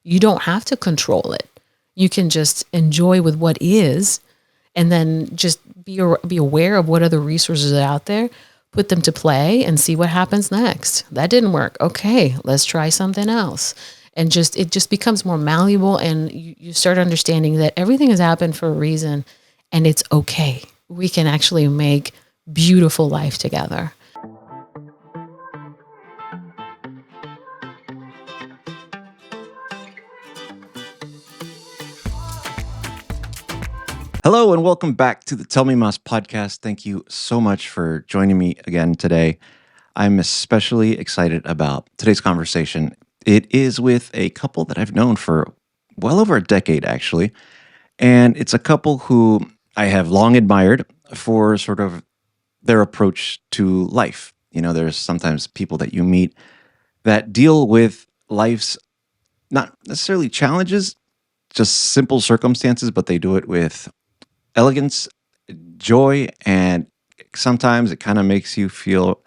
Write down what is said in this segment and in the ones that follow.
You don't have to control it. You can just enjoy with what is, and then just be aware of what other resources are out there, put them to play and see what happens next. That didn't work. Okay, let's try something else. And it just becomes more malleable, and you start understanding that everything has happened for a reason, and it's okay. We can actually make beautiful life together. Hello and welcome back to the Tell Me Más podcast. Thank you so much for joining me again today. I'm especially excited about today's conversation. It is with a couple that I've known for well over a decade, actually. And it's a couple who I have long admired for sort of their approach to life. You know, there's sometimes people that you meet that deal with life's not necessarily challenges, just simple circumstances, but they do it with elegance, joy, and sometimes it kind of makes you feel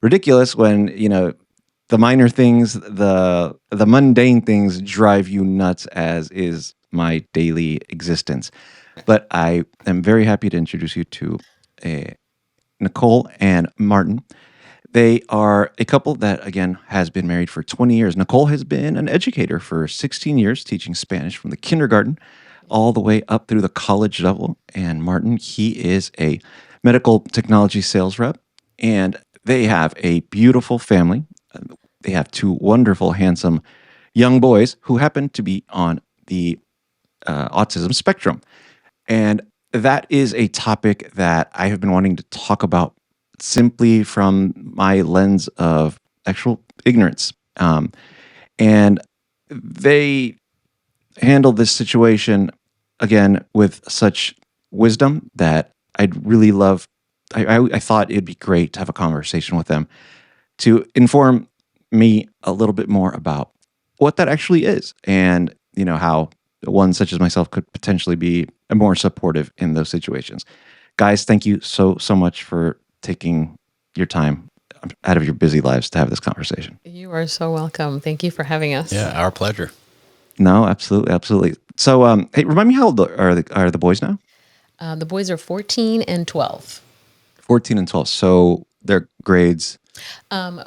ridiculous when, you know, the minor things, the mundane things drive you nuts, as is my daily existence. But I am very happy to introduce you to Nicole and Martin. They are a couple that, again, has been married for 20 years. Nicole has been an educator for 16 years, teaching Spanish from the kindergarten all the way up through the college level. And Martin, he is a medical technology sales rep. And they have a beautiful family. They have two wonderful, handsome young boys who happen to be on the autism spectrum. And that is a topic that I have been wanting to talk about simply from my lens of actual ignorance. And they handle this situation, again, with such wisdom that I'd really love. I thought it'd be great to have a conversation with them to inform me a little bit more about what that actually is, and you know how one such as myself could potentially be more supportive in those situations. Guys, thank you so much for taking your time out of your busy lives to have this conversation. You are so welcome. Thank you for having us. Yeah, our pleasure. No, absolutely. So, hey, remind me, how old are the boys now? The boys are 14 and 12. 14 and 12. So their grades.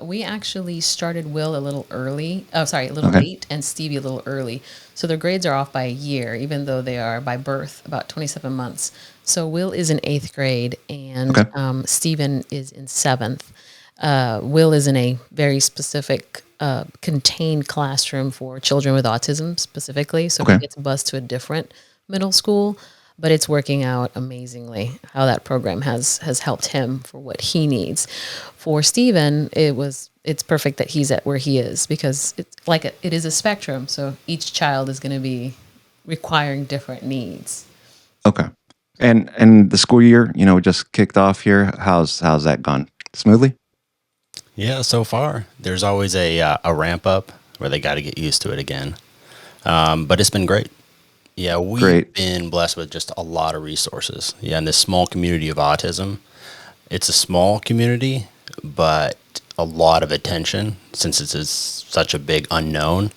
We actually started Will a little early. Oh, sorry, a little late, and Stevie a little early. So their grades are off by a year, even though they are by birth about 27 months. So Will is in 8th grade, and Steven is in 7th. Will is in a very specific contained classroom for children with autism specifically. So he gets bused to a different middle school, but it's working out amazingly how that program has helped him for what he needs. For Steven, it's perfect that he's at where he is, because it's like it is a spectrum. So each child is going to be requiring different needs. Okay. And the school year, you know, just kicked off here. How's that gone? Smoothly? Yeah, so far. There's always a ramp up where they got to get used to it again. But it's been great. Yeah, we've been blessed with just a lot of resources. Yeah, in this small community of autism, it's a small community, but a lot of attention, since it's such a big unknown,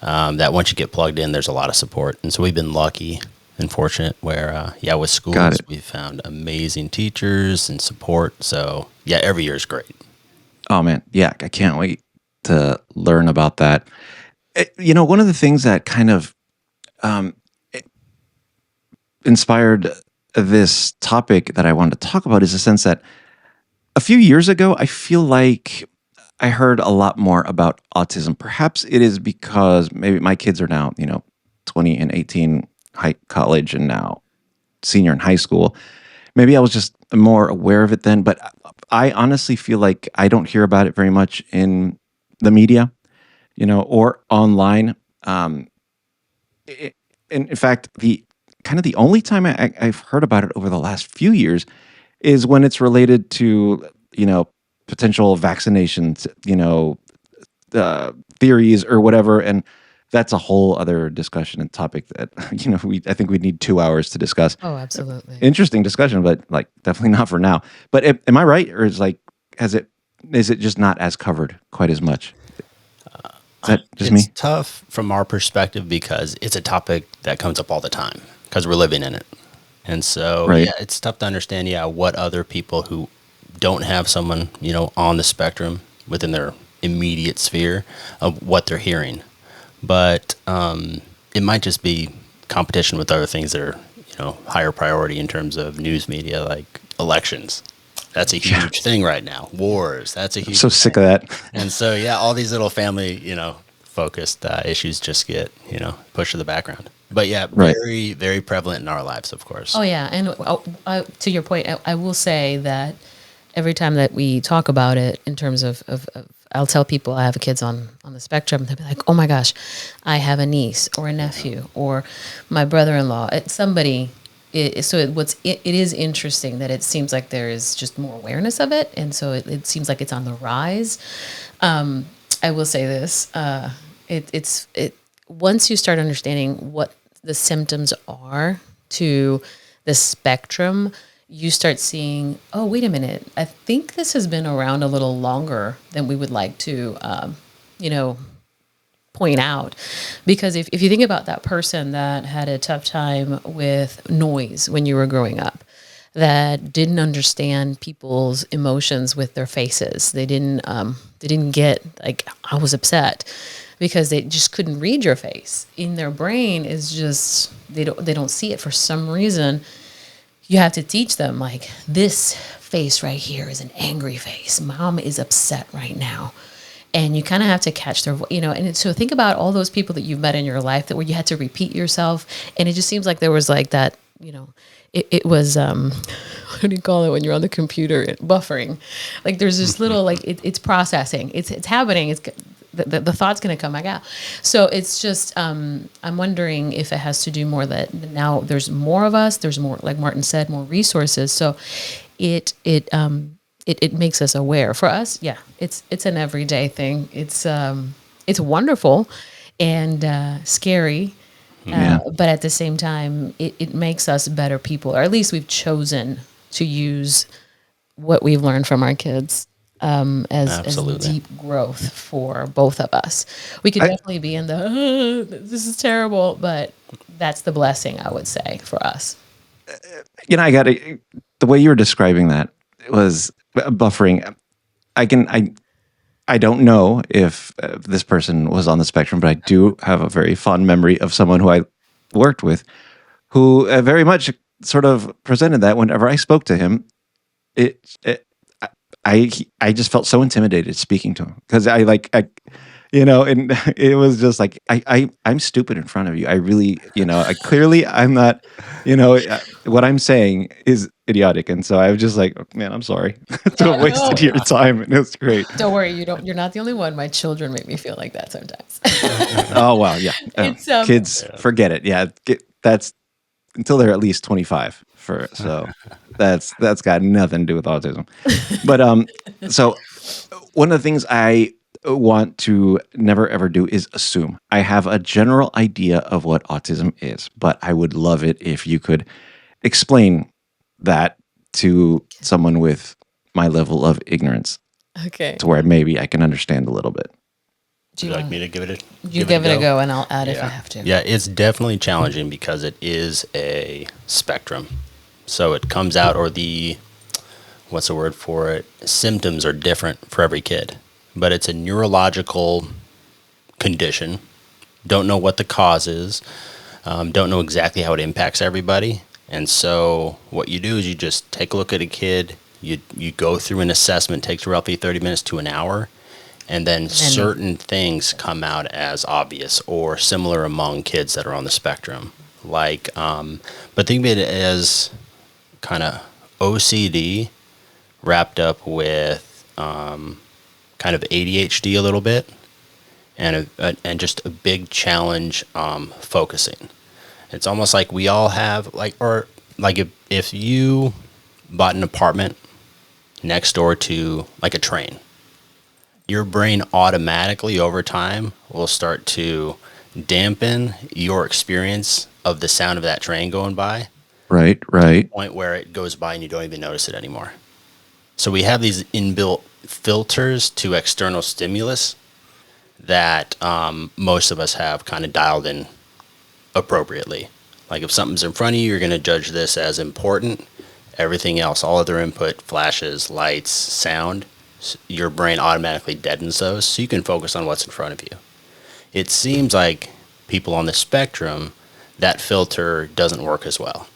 that once you get plugged in, there's a lot of support. And so we've been lucky and fortunate where, with schools, we've found amazing teachers and support. So, yeah, every year is great. Oh, man. Yeah, I can't wait to learn about that. You know, one of the things that kind of inspired this topic that I wanted to talk about is the sense that a few years ago, I feel like I heard a lot more about autism. Perhaps it is because maybe my kids are now, 20 and 18, college, and now senior in high school. Maybe I was just more aware of it then, but I honestly feel like I don't hear about it very much in the media, or online. In fact, the only time I've heard about it over the last few years is when it's related to, potential vaccinations, theories or whatever. And that's a whole other discussion and topic that, I think we need 2 hours to discuss. Oh, absolutely. Interesting discussion, but definitely not for now. But am I right? Or is it just not as covered quite as much? Is that just It's me? tough from our perspective because it's a topic that comes up all the time because we're living in it. And so, Right. yeah, it's tough to understand, what other people who don't have someone, on the spectrum within their immediate sphere of what they're hearing. But it might just be competition with other things that are, higher priority in terms of news media, like elections. That's a Yeah. huge thing right now. Wars, that's a I'm huge so sick thing. of that. And so, yeah, all these little family, focused issues just get, pushed to the background. But yeah, Right. very, very prevalent in our lives, of course. Oh yeah, and to your point, I will say that every time that we talk about it, in terms of I'll tell people I have kids on the spectrum. They'll be like, "Oh my gosh, I have a niece or a nephew or my brother-in-law." It's somebody. It is interesting that it seems like there is just more awareness of it, and so it seems like it's on the rise. I will say this: it once you start understanding what the symptoms are to the spectrum, you start seeing, oh, wait a minute, I think this has been around a little longer than we would like to, you know, point out. Because if you think about that person that had a tough time with noise when you were growing up, that didn't understand people's emotions with their faces. They didn't get, like, I was upset, because they just couldn't read your face. In their brain is just, they don't see it for some reason. You have to teach them, like, this face right here is an angry face. Mom is upset right now. And you kind of have to catch their, so think about all those people that you've met in your life that where you had to repeat yourself. And it just seems like there was like that, it was, what do you call it when you're on the computer? Buffering. Like there's this little, like, it's processing. It's happening. It's the thought's going to come back out. So it's just, I'm wondering if it has to do more that now there's more of us, there's more, like Martin said, more resources. So it makes us aware. For us, yeah, it's an everyday thing. It's wonderful and scary, but at the same time, it makes us better people, or at least we've chosen to use what we've learned from our kids as deep growth for both of us. We could definitely be in the this is terrible, but that's the blessing, I would say, for us. I got it. The way you were describing that was buffering. I don't know if this person was on the spectrum, but I do have a very fond memory of someone who I worked with who very much sort of presented that whenever I spoke to him. I just felt so intimidated speaking to him because and it was just like I'm stupid in front of you. I really, clearly I'm not, what I'm saying is idiotic, and so I was just like, oh, man, I'm sorry to have wasted your time, and it was great. Don't worry, you're not the only one. My children make me feel like that sometimes. Oh well, yeah. It's Kids, forget it. Yeah, that's until they're at least 25. So that's got nothing to do with autism. But so one of the things I want to never ever do is assume. I have a general idea of what autism is, but I would love it if you could explain that to someone with my level of ignorance. Okay. To where maybe I can understand a little bit. Do you like me to give it a give it a go, and I'll add if I have to. Yeah, it's definitely challenging because it is a spectrum. So it comes out, or what's the word for it? Symptoms are different for every kid, but it's a neurological condition. Don't know what the cause is. Don't know exactly how it impacts everybody. And so what you do is you just take a look at a kid. You go through an assessment, takes roughly 30 minutes to an hour. And then certain things come out as obvious or similar among kids that are on the spectrum. Like, but think of it as kind of OCD wrapped up with kind of ADHD a little bit, and just a big challenge focusing. It's almost like we all have, like if you bought an apartment next door to like a train, your brain automatically over time will start to dampen your experience of the sound of that train going by. Right. To the point where it goes by and you don't even notice it anymore. So we have these inbuilt filters to external stimulus that most of us have kind of dialed in appropriately. Like if something's in front of you, you're going to judge this as important. Everything else, all other input, flashes, lights, sound, your brain automatically deadens those so you can focus on what's in front of you. It seems like people on the spectrum, that filter doesn't work as well.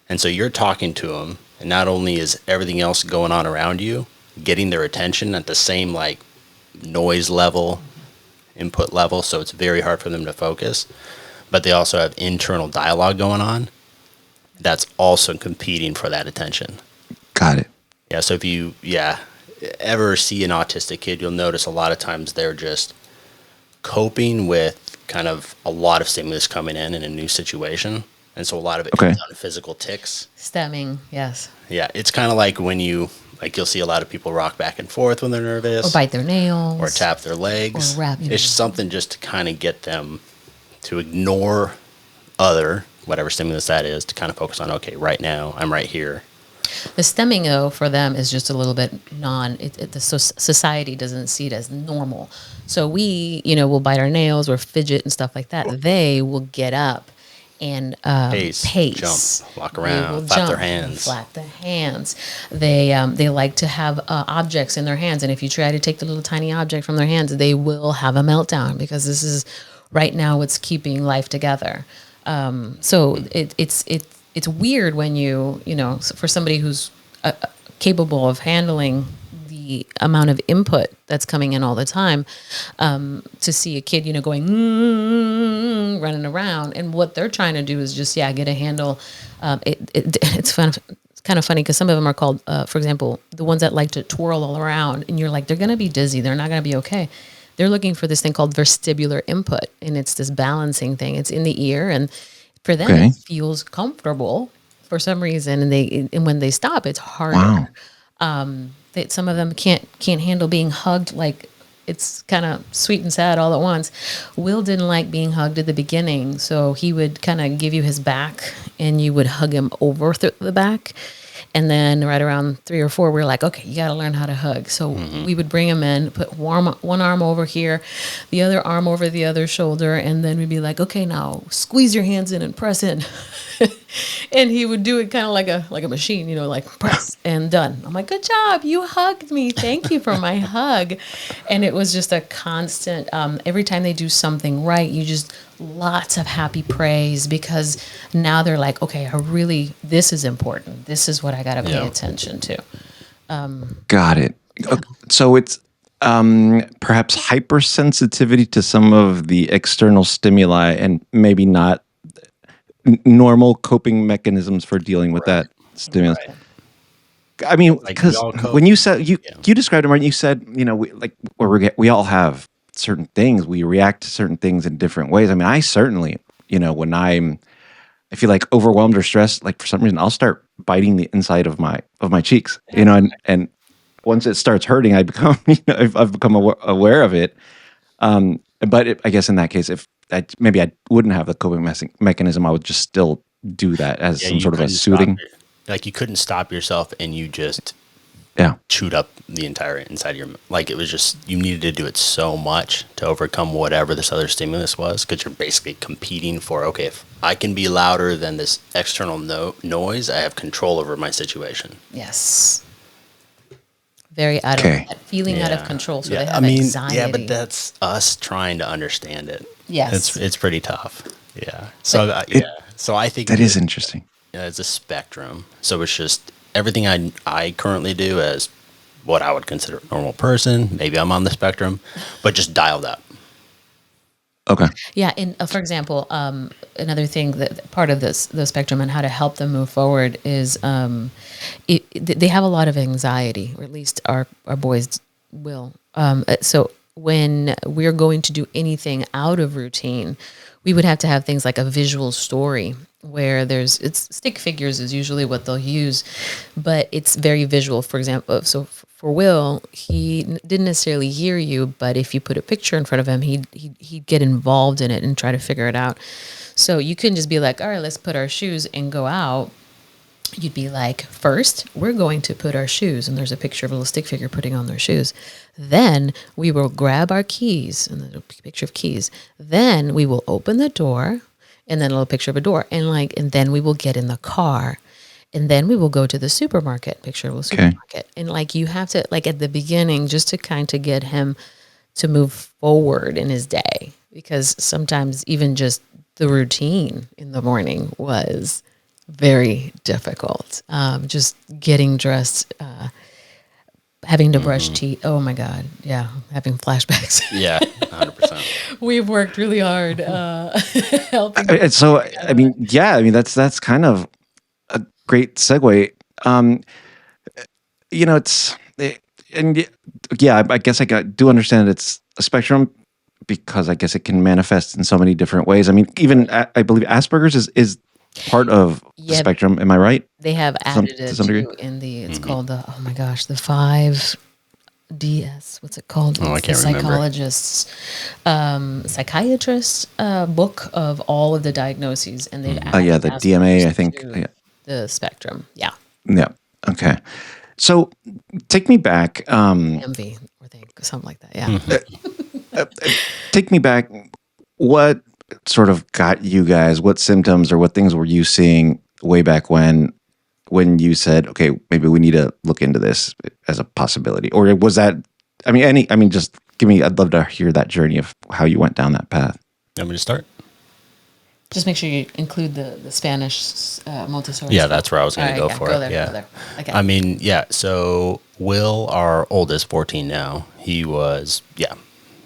And so you're talking to them, and not only is everything else going on around you getting their attention at the same like noise level, input level, so it's very hard for them to focus, but they also have internal dialogue going on that's also competing for that attention. Got it. Yeah, so if you ever see an autistic kid, you'll notice a lot of times they're just coping with kind of a lot of stimulus coming in a new situation. And so a lot of it comes down to physical tics. Stemming, yes. Yeah, it's kind of like when you'll see a lot of people rock back and forth when they're nervous. Or bite their nails. Or tap their legs. Or rap. It's something just to kind of get them to ignore whatever stimulus that is, to kind of focus on, okay, right now, I'm right here. The stemming, though, for them is just a little bit society doesn't see it as normal. So we, will bite our nails or fidget and stuff like that. They will get up and pace, jump, walk around, flap their hands. They like to have objects in their hands, and if you try to take the little tiny object from their hands, they will have a meltdown because this is right now what's keeping life together. So it's weird when for somebody who's capable of handling the amount of input that's coming in all the time, to see a kid, going, running around, and what they're trying to do is just, get a handle. It's fun. It's kind of funny because some of them are called, for example, the ones that like to twirl all around, and you're like, they're going to be dizzy. They're not going to be okay. They're looking for this thing called vestibular input, and it's this balancing thing. It's in the ear, and for them, it feels comfortable for some reason, and when they stop, it's harder. Wow. Some of them can't handle being hugged. Like, it's kind of sweet and sad all at once. Will didn't like being hugged at the beginning, so he would kind of give you his back, and you would hug him over the back. And then right around 3 or 4, we were like, okay, you got to learn how to hug. So we would bring him in, put one arm over here, the other arm over the other shoulder, and then we'd be like, okay, now squeeze your hands in and press in. And he would do it kind of like a machine, like press and done. I'm like, good job, you hugged me. Thank you for my hug. And it was just a constant, every time they do something right, lots of happy praise, because now they're like, okay, this is important. This is what I got to pay attention to. Got it. So it's perhaps hypersensitivity to some of the external stimuli and maybe not normal coping mechanisms for dealing with that stimulus. Right. I mean, because when you said, you described it, Martin, you said, we all have certain things. We react to certain things in different ways. I mean, I certainly, when I feel like overwhelmed or stressed, like for some reason, I'll start biting the inside of my cheeks, and once it starts hurting, I become, I've become aware of it. But I guess in that case, if maybe I wouldn't have the coping mechanism, I would just still do that as some sort of a soothing. Like you couldn't stop yourself, and you just chewed up the entire inside of your, like it was just, you needed to do it so much to overcome whatever this other stimulus was, because you're basically competing for, okay, if I can be louder than this external noise, I have control over my situation. Yes. Very out of control. So they have anxiety. Yeah, but that's us trying to understand it. Yes. It's pretty tough. Yeah. So, so I think that is interesting. It's a spectrum. So it's just everything I currently do as what I would consider a normal person. Maybe I'm on the spectrum, but just dialed up. Okay. Yeah. And for example, another thing that part of the spectrum and how to help them move forward is they have a lot of anxiety, or at least our boys will. So when we're going to do anything out of routine, we would have to have things like a visual story where it's stick figures is usually what they'll use, but it's very visual. For example, so for Will, he didn't necessarily hear you, but if you put a picture in front of him, he'd get involved in it and try to figure it out. So you couldn't just be like, all right, let's put our shoes and go out. you'd be like, first, we're going to put our shoes, and there's a picture of a little stick figure putting on their shoes. Then we will grab our keys, and there's a picture of keys. Then we will open the door, and then a little picture of a door, and then we will get in the car, and then we will go to the supermarket, picture of a supermarket. And like, you have to, like, at the beginning, just to kind of get him to move forward in his day, because sometimes even just the routine in the morning was very difficult. Just getting dressed, having to brush teeth. Oh my God. Yeah. Having flashbacks. Yeah. 100%. We've worked really hard, helping. So, I mean, that's kind of a great segue. I guess do understand it's a spectrum, because I guess it can manifest in so many different ways. I mean, even I believe Asperger's is part of the spectrum. Am I right? They have added it too in the, it's called the 5DS. What's it called? Oh, I can't remember. Psychologists, psychiatrist book of all of the diagnoses, and they've added the DMA, I think. The spectrum. Yeah. Yeah. Okay. So take me back. MV, or something like that. Yeah. Take me back. What sort of got you guys? What symptoms or what things were you seeing way back when you said, okay, maybe we need to look into this as a possibility? Or was that, just give me, I'd love to hear that journey of how you went down that path. You want me to start? Just make sure you include the Spanish Montessori. Yeah, that's where I was going to go for it. Go there. Okay. So Will, our oldest, 14 now, he was,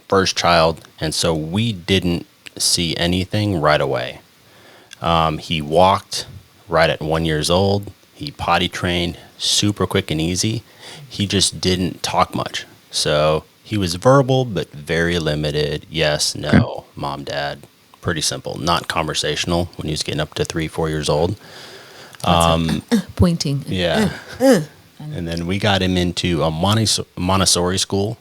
first child. And so we didn't see anything right away. He walked right at 1 year old. He potty trained super quick and easy. He just didn't talk much. So he was verbal, but very limited. Yes, no, mom, dad. Pretty simple, not conversational when he was getting up to 3-4 years old. Pointing. Yeah. And then we got him into a Montessori school.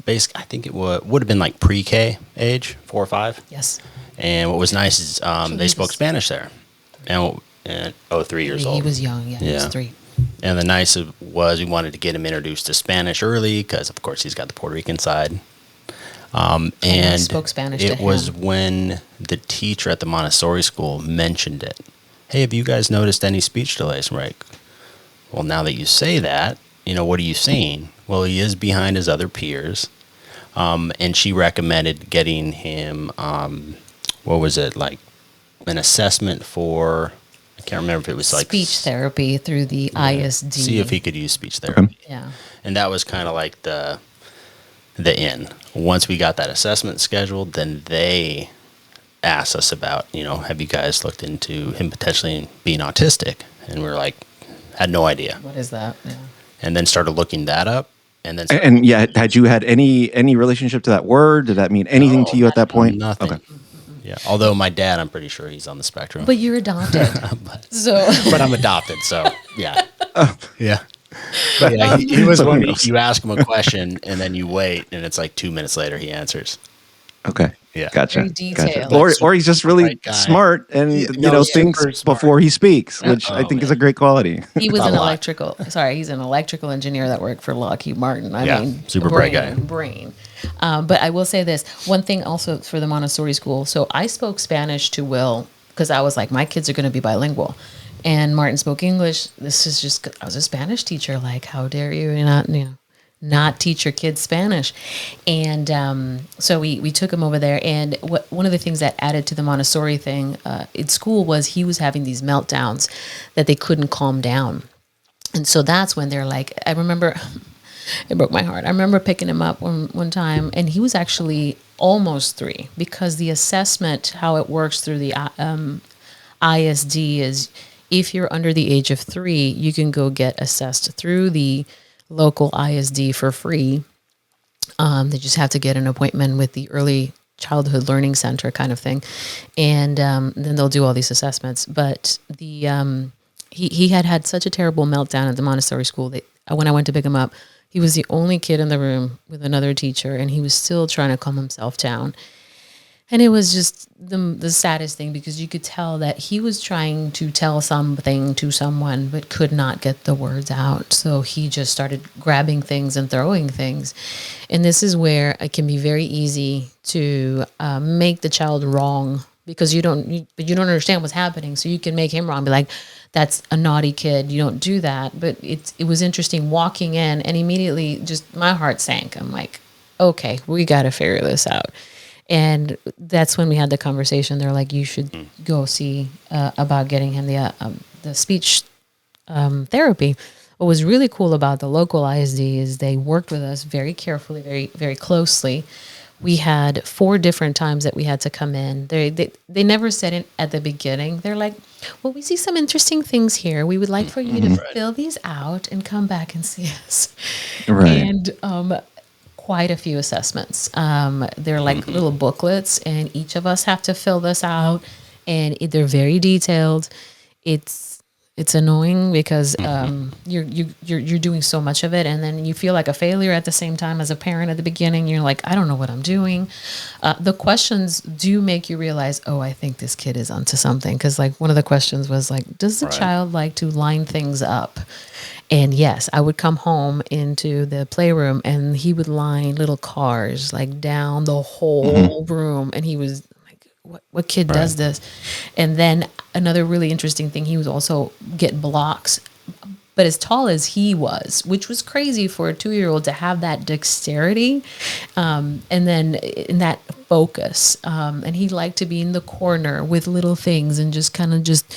Basically, I think it would have been like pre-K age, 4 or 5. Yes. And what was nice is they spoke Spanish there. And 3 years old. He was young, he was 3. And the nice was we wanted to get him introduced to Spanish early because, of course, he's got the Puerto Rican side. And spoke Spanish it was when the teacher at the Montessori school mentioned it. Hey, have you guys noticed any speech delays? I'm like, well, now that you say that, what are you seeing? Well, he is behind his other peers. And she recommended getting him, an assessment for, I can't remember if it was like speech therapy through the ISD. See if he could use speech therapy. Yeah. And that was kind of like the in. Once we got that assessment scheduled, then they asked us about, have you guys looked into him potentially being autistic? And we were like, had no idea. What is that? Yeah. And then started looking that up. And then had you had any relationship to that word? Did that mean anything to you at that point? Nothing. Okay. Yeah. Although my dad, I'm pretty sure he's on the spectrum. But you're adopted. But I'm adopted, so yeah. Yeah. But yeah, he was one you ask him a question and then you wait and it's like 2 minutes later he answers. Okay. Yeah. Gotcha. Very detailed. Or he's just really smart and thinks before he speaks, which I think is a great quality. He was he's an electrical engineer that worked for Lockheed Martin. I mean, super bright guy. Brain. But I will say this, one thing also for the Montessori school. So I spoke Spanish to Will because I was like, my kids are going to be bilingual. And Martin spoke English. I was a Spanish teacher. Like, how dare you not teach your kids Spanish? And so we took him over there. And one of the things that added to the Montessori thing in school was he was having these meltdowns that they couldn't calm down. And so that's when they're like, I remember, it broke my heart. I remember picking him up one time, and he was actually almost 3 because the assessment, how it works through the ISD is, if you're under the age of 3, you can go get assessed through the local ISD for free. They just have to get an appointment with the Early Childhood Learning Center kind of thing. And then they'll do all these assessments. But he had such a terrible meltdown at the Montessori school that when I went to pick him up, he was the only kid in the room with another teacher, and he was still trying to calm himself down. And it was just the saddest thing because you could tell that he was trying to tell something to someone but could not get the words out. So he just started grabbing things and throwing things. And this is where it can be very easy to make the child wrong because you don't understand what's happening. So you can make him wrong, be like, that's a naughty kid. You don't do that. But it was interesting walking in and immediately just my heart sank. I'm like, okay, we got to figure this out. And that's when we had the conversation. They're like, you should go see about getting him the speech therapy. What was really cool about the local ISD is they worked with us very carefully, very, very closely. We had 4 different times that we had to come in. They never said it at the beginning. They're like, well, we see some interesting things here. We would like for you to fill these out and come back and see us. Right. And quite a few assessments. They're like little booklets, and each of us have to fill this out, and they're very detailed. It's annoying because you're doing so much of it, and then you feel like a failure at the same time as a parent at the beginning. You're like, I don't know what I'm doing. The questions do make you realize, oh, I think this kid is onto something. Because like one of the questions was like, does the child like to line things up? And yes, I would come home into the playroom and he would line little cars like down the whole room. And he was like, what kid does this? And then another really interesting thing, he was also get blocks, but as tall as he was, which was crazy for a 2-year-old to have that dexterity. And then in that focus, and he liked to be in the corner with little things and just kind of just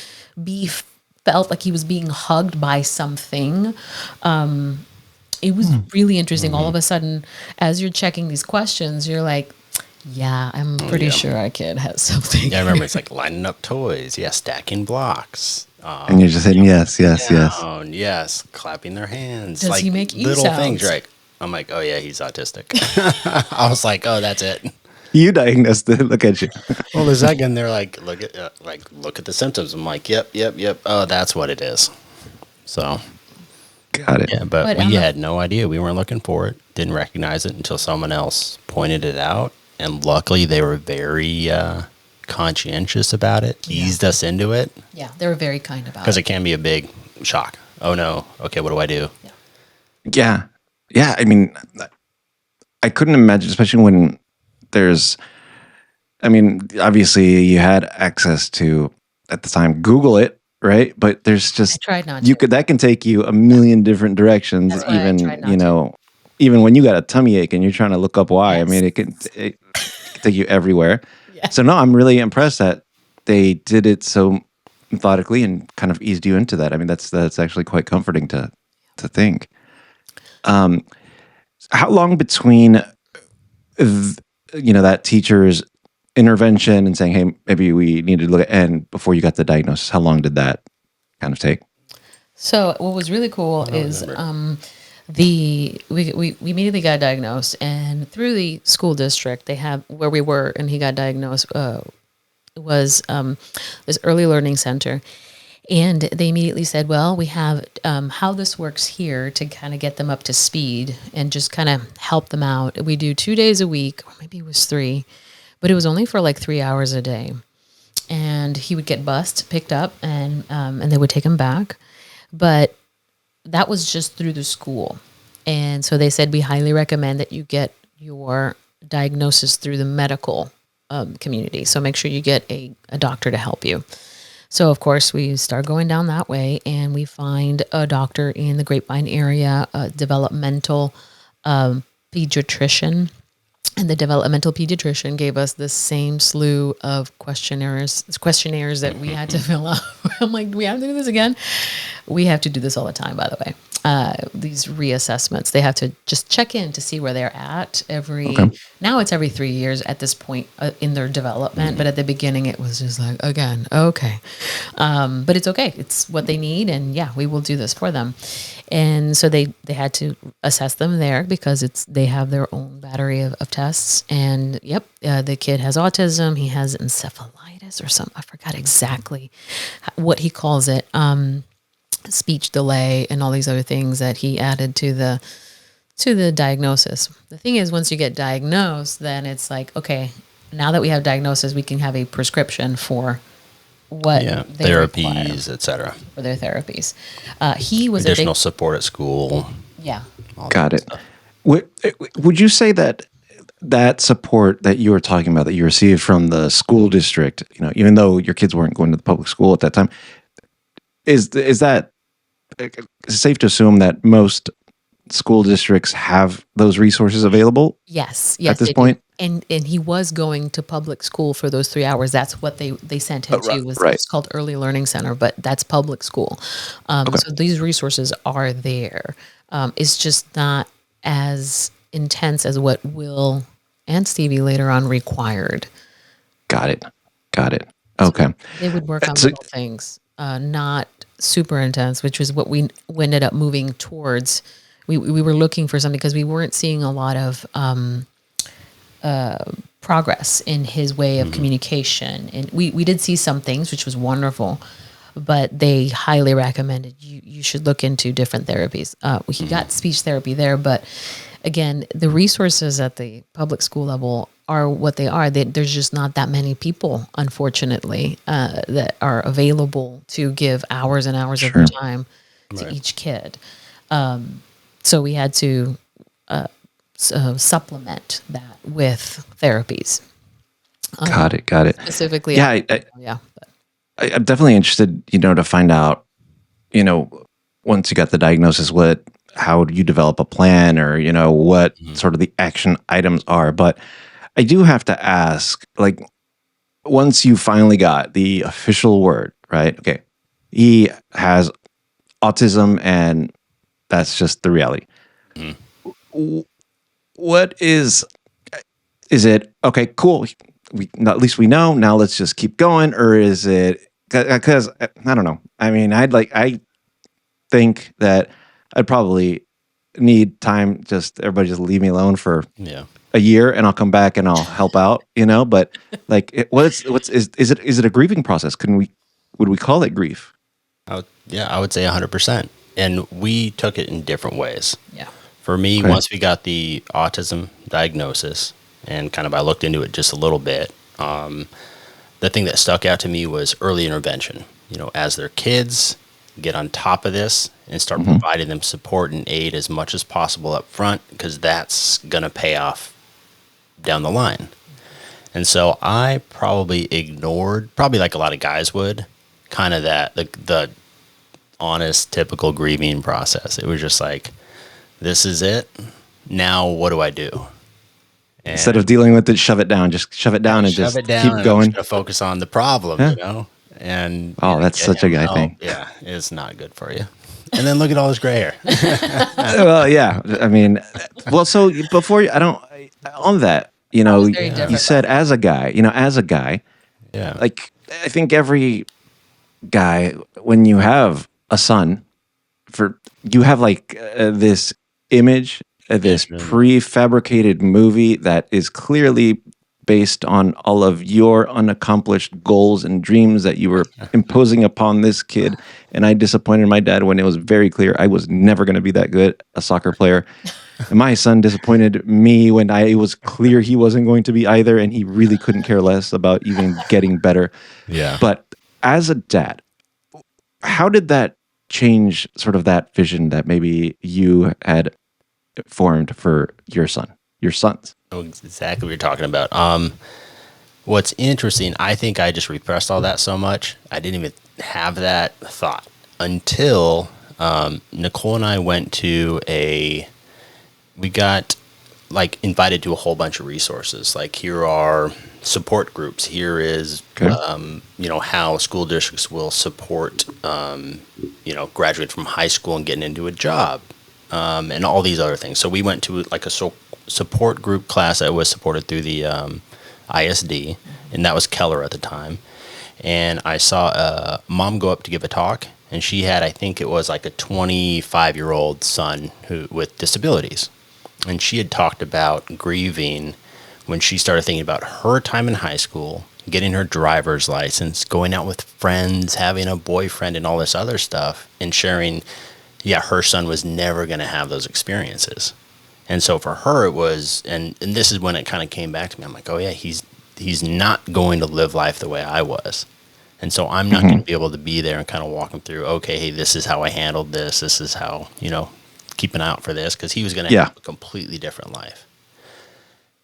felt like he was being hugged by something. It was really interesting. All of a sudden, as you're checking these questions, you're like, yeah, I'm pretty sure our kid has something. Yeah, I remember it's like lining up toys. Yeah, stacking blocks. And you're just saying, yes, yes, clapping their hands. Does like he make little sounds? things, right? I'm like, oh yeah, he's autistic. I was like, oh, that's it. You diagnosed it. Look at you. Well, the second they're like, look at the symptoms. I'm like, yep. Oh, that's what it is. So, got it. Yeah, but we had no idea. We weren't looking for it. Didn't recognize it until someone else pointed it out. And luckily, they were very conscientious about it. Eased us into it. Yeah, they were very kind about it. Because it can be a big shock. Oh no. Okay, what do I do? Yeah. I mean, I couldn't imagine, especially when obviously you had access to, at the time, Google it, right? But there's just, I tried not to. That can take you a million different directions. That's why I tried not to. Even when you got a tummy ache and you're trying to look up why. Yes. I mean, it can take you everywhere. Yeah. So no, I'm really impressed that they did it so methodically and kind of eased you into that. I mean, that's actually quite comforting to think. How long between that teacher's intervention and saying, hey, maybe we need to look at, and before you got the diagnosis, how long did that kind of take? So what was really cool is we immediately got diagnosed, and through the school district, they have where we were, and he got diagnosed was this early learning center. And they immediately said, well, we have how this works here to kind of get them up to speed and just kind of help them out. We do 2 days a week, or maybe it was 3, but it was only for like 3 hours a day. And he would get picked up, and they would take him back. But that was just through the school. And so they said, we highly recommend that you get your diagnosis through the medical community. So make sure you get a doctor to help you. So, of course, we start going down that way, and we find a doctor in the Grapevine area, a developmental pediatrician. And the developmental pediatrician gave us the same slew of questionnaires that we had to fill out. I'm like, do we have to do this again? We have to do this all the time, by the way. These reassessments, they have to just check in to see where they're at now it's every 3 years at this point in their development. But at the beginning it was just like, again, okay. But it's okay. It's what they need. And yeah, we will do this for them. And so they had to assess them there because they have their own battery of tests. And the kid has autism. He has encephalitis or something. I forgot exactly what he calls it. Speech delay and all these other things that he added to the diagnosis. The thing is, once you get diagnosed, then it's like, okay, now that we have diagnosis, we can have a prescription for what they require therapies, etc. for their therapies. He was Additional support at school. Yeah. Got it. Would you say that that support that you were talking about that you received from the school district, you know, even though your kids weren't going to the public school at that time, is that safe to assume that most school districts have those resources available? Yes. At this point? And he was going to public school for those 3 hours. That's what they sent him to. It's called Early Learning Center, but that's public school. So these resources are there. It's just not as intense as what Will and Stevie later on required. Got it. Okay. So they would work on little things, not super intense, which was what we ended up moving towards. We were looking for something because we weren't seeing a lot of progress in his way of communication. And we did see some things, which was wonderful, but they highly recommended you should look into different therapies. He got speech therapy there, but again, the resources at the public school level are what they are. There's just not that many people, unfortunately, that are available to give hours and hours of their time to each kid. So we had to supplement that with therapies. Got it. Specifically, yeah, I'm definitely interested, to find out, once you got the diagnosis, how do you develop a plan, or what sort of the action items are. But I do have to ask, like, once you finally got the official word, right? Okay, he has autism, and that's just the reality. What is it? Okay, cool. At least we know. Now let's just keep going, or is it? Because I don't know. I mean, I think that I'd probably need time. Everybody just leave me alone for a year, and I'll come back and I'll help out. But like, is it a grieving process? Would we call it grief? I would say 100%. And we took it in different ways. Yeah. For me, once we got the autism diagnosis, and kind of I looked into it just a little bit, the thing that stuck out to me was early intervention. As their kids, get on top of this and start providing them support and aid as much as possible up front, because that's going to pay off down the line. And so I probably ignored, like a lot of guys would, kind of the honest, typical grieving process. It was just like, this is it. Now what do I do? And instead of dealing with it, shove it down. Just shove it down and just keep going. I'm just focus on the problem, And that's such a guy thing. Yeah, it's not good for you. And then look at all this gray hair. Well, yeah. I mean, so before on that, you said as a guy, yeah. Like, I think every guy, when you have a son, you have like this image, this prefabricated movie that is clearly based on all of your unaccomplished goals and dreams that you were imposing upon this kid. And I disappointed my dad when it was very clear I was never going to be that good a soccer player. And my son disappointed me when it was clear he wasn't going to be either, and he really couldn't care less about even getting better. Yeah. But as a dad, how did that change sort of that vision that maybe you had formed for your sons? Oh, exactly what you're talking about. What's interesting, I think I just repressed all that so much, I didn't even have that thought until Nicole and I went to we got like invited to a whole bunch of resources. Like, here are support groups. Here is, how school districts will support, graduate from high school and getting into a job, and all these other things. So we went to like a support group class that was supported through the ISD, and that was Keller at the time. And I saw a mom go up to give a talk, and she had, I think it was like a 25-year-old son with disabilities. And she had talked about grieving when she started thinking about her time in high school, getting her driver's license, going out with friends, having a boyfriend, and all this other stuff, and sharing, her son was never going to have those experiences. And so for her, it was, and this is when it kind of came back to me. I'm like, oh yeah, he's he's not going to live life the way I was. And so I'm not going to be able to be there and kind of walk him through, okay, hey, this is how I handled this. This is how, keep an eye out for this, because he was going to have a completely different life.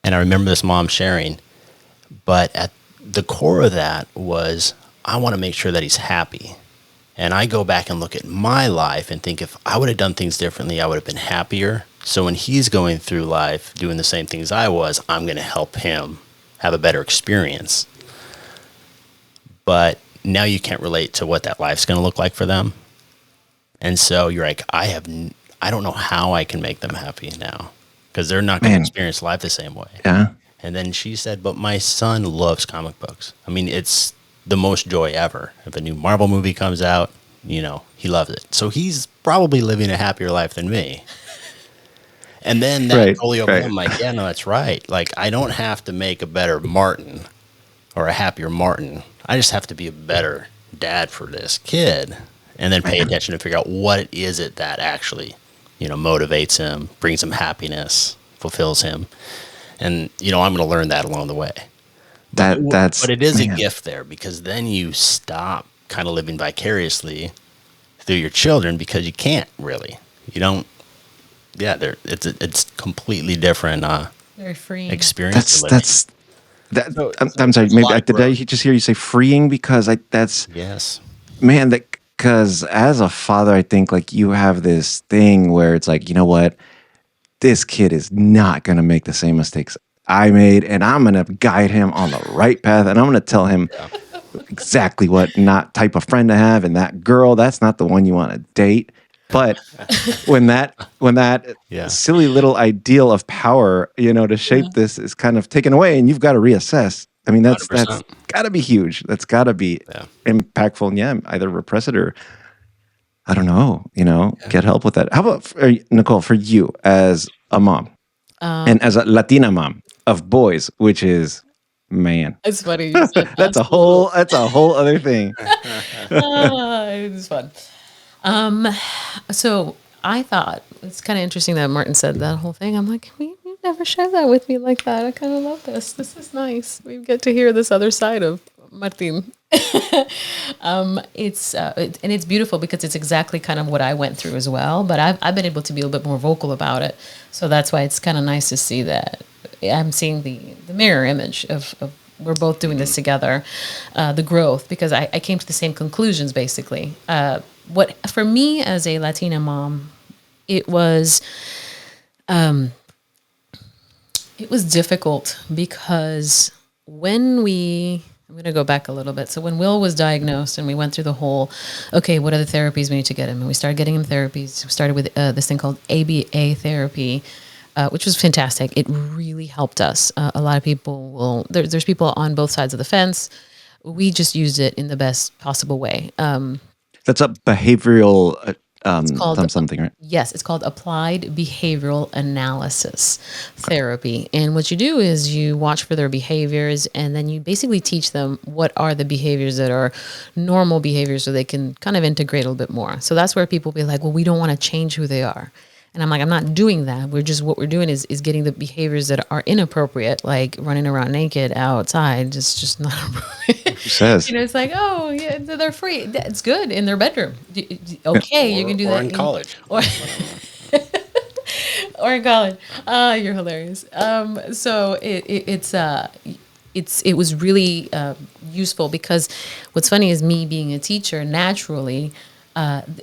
And I remember this mom sharing, but at the core of that was, I want to make sure that he's happy. And I go back and look at my life and think, if I would have done things differently, I would have been happier. So when he's going through life doing the same things I was, I'm going to help him have a better experience. But now you can't relate to what that life's going to look like for them. And so you're like, I don't know how I can make them happy now, because they're not going to experience life the same way. Yeah. And then she said, but my son loves comic books. I mean, it's the most joy ever. If a new Marvel movie comes out, he loves it. So he's probably living a happier life than me. And then that totally overwhelmed. I'm like, yeah, no, that's right. Like, I don't have to make a better Martin or a happier Martin. I just have to be a better dad for this kid, and then pay attention to figure out what is it that actually, motivates him, brings him happiness, fulfills him. And, I'm going to learn that along the way. But it is a gift there, because then you stop kind of living vicariously through your children, because you can't really. You don't. Yeah, it's completely different. Very freeing experience. I'm sorry. Maybe did I just hear you say freeing? Because yes, man. Because as a father, I think like you have this thing where it's like, you know what, this kid is not going to make the same mistakes I made, and I'm going to guide him on the right path, and I'm going to tell him exactly what not type of friend to have, and that girl, that's not the one you want to date. But when that silly little ideal of power, to shape this is kind of taken away, and you've got to reassess. I mean, that's got to be huge. That's got to be impactful. And either repress it or, I don't know, get help with that. How about Nicole, for you as a mom and as a Latina mom of boys, which is, man, it's funny. You said that's a whole other thing. It's fun. So I thought it's kind of interesting that Martin said that whole thing. I'm like, you never shared that with me like that. I kind of love this. This is nice. We get to hear this other side of Martin. It's beautiful, because it's exactly kind of what I went through as well. But I've been able to be a little bit more vocal about it. So that's why it's kind of nice to see that I'm seeing the mirror image of we're both doing this together, the growth, because I came to the same conclusions basically. What for me as a Latina mom, it was difficult, because I'm going to go back a little bit. So when Will was diagnosed and we went through the whole, okay, what are the therapies we need to get him? And we started getting him therapies. We started with this thing called ABA therapy, which was fantastic. It really helped us. A lot of people there's people on both sides of the fence. We just used it in the best possible way. That's a behavioral something, right? Yes, it's called applied behavioral analysis therapy. And what you do is you watch for their behaviors, and then you basically teach them what are the behaviors that are normal behaviors, so they can kind of integrate a little bit more. So that's where people be like, well, we don't want to change who they are. And I'm like, I'm not doing that. What we're doing is getting the behaviors that are inappropriate, like running around naked outside. It's just not appropriate. Who says? It's like, oh, yeah, they're free. It's good in their bedroom. Okay, you can do that. Or in college. Or in college. You're hilarious. So it was really useful, because what's funny is me being a teacher naturally.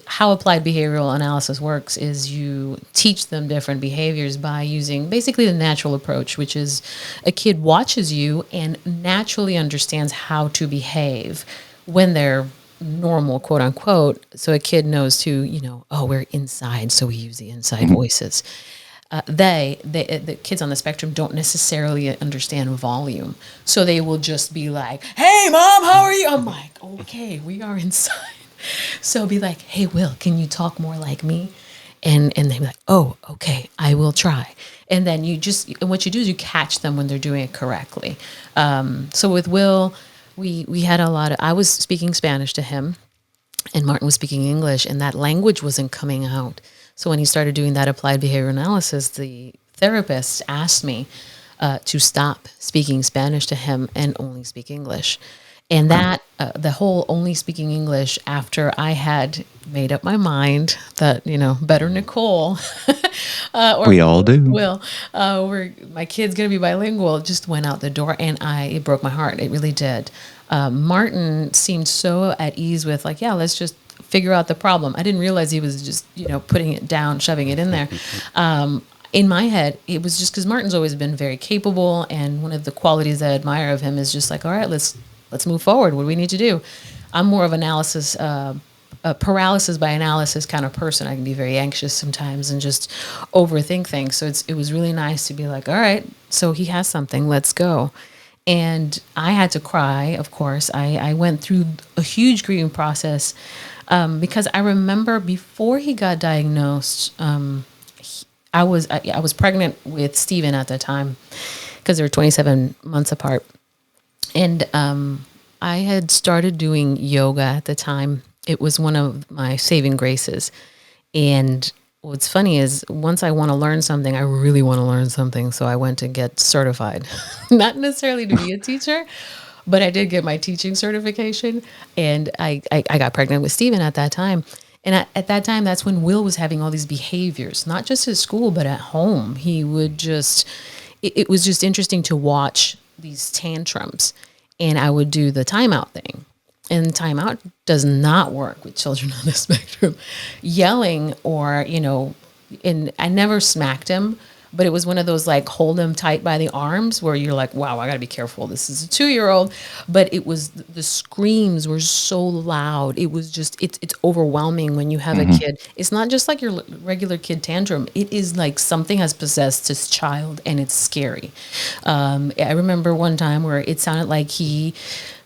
How applied behavioral analysis works is you teach them different behaviors by using basically the natural approach, which is a kid watches you and naturally understands how to behave when they're normal, quote unquote. So a kid knows to, we're inside, so we use the inside voices. The kids on the spectrum don't necessarily understand volume. So they will just be like, hey, Mom, how are you? I'm like, okay, we are inside. So be like, hey, Will, can you talk more like me? And they'd be like, oh, okay, I will try. And then what you do is you catch them when they're doing it correctly. So with Will, we had I was speaking Spanish to him, and Martin was speaking English, and that language wasn't coming out. So when he started doing that applied behavior analysis, the therapist asked me, to stop speaking Spanish to him and only speak English. And that, the whole only speaking English, after I had made up my mind that, better Nicole, or we all do. Will, my kid's going to be bilingual, just went out the door, and it broke my heart. It really did. Martin seemed so at ease with like, yeah, let's just figure out the problem. I didn't realize he was just, putting it down, shoving it in there. In my head, it was just because Martin's always been very capable, and one of the qualities I admire of him is just like, all right, let's move forward. What do we need to do? I'm more of analysis, paralysis by analysis kind of person. I can be very anxious sometimes and just overthink things. So it was really nice to be like, all right, so he has something, let's go. And I had to cry, of course. I went through a huge grieving process because I remember before he got diagnosed, I was pregnant with Steven at the time because they were 27 months apart. And I had started doing yoga at the time. It was one of my saving graces. And what's funny is once I want to learn something, I really want to learn something. So I went to get certified, not necessarily to be a teacher, but I did get my teaching certification. And I got pregnant with Steven at that time. And at that time, that's when Will was having all these behaviors, not just at school, but at home. He would just, it was just interesting to watch these tantrums. And I would do the timeout thing. And timeout does not work with children on the spectrum. Yelling or, and I never smacked him, but it was one of those like hold him tight by the arms where you're like, wow, I got to be careful. This is a 2-year-old. But it was, the screams were so loud. It was just, it's overwhelming when you have a kid. It's not just like your regular kid tantrum. It is like something has possessed this child and it's scary. I remember one time where it sounded like he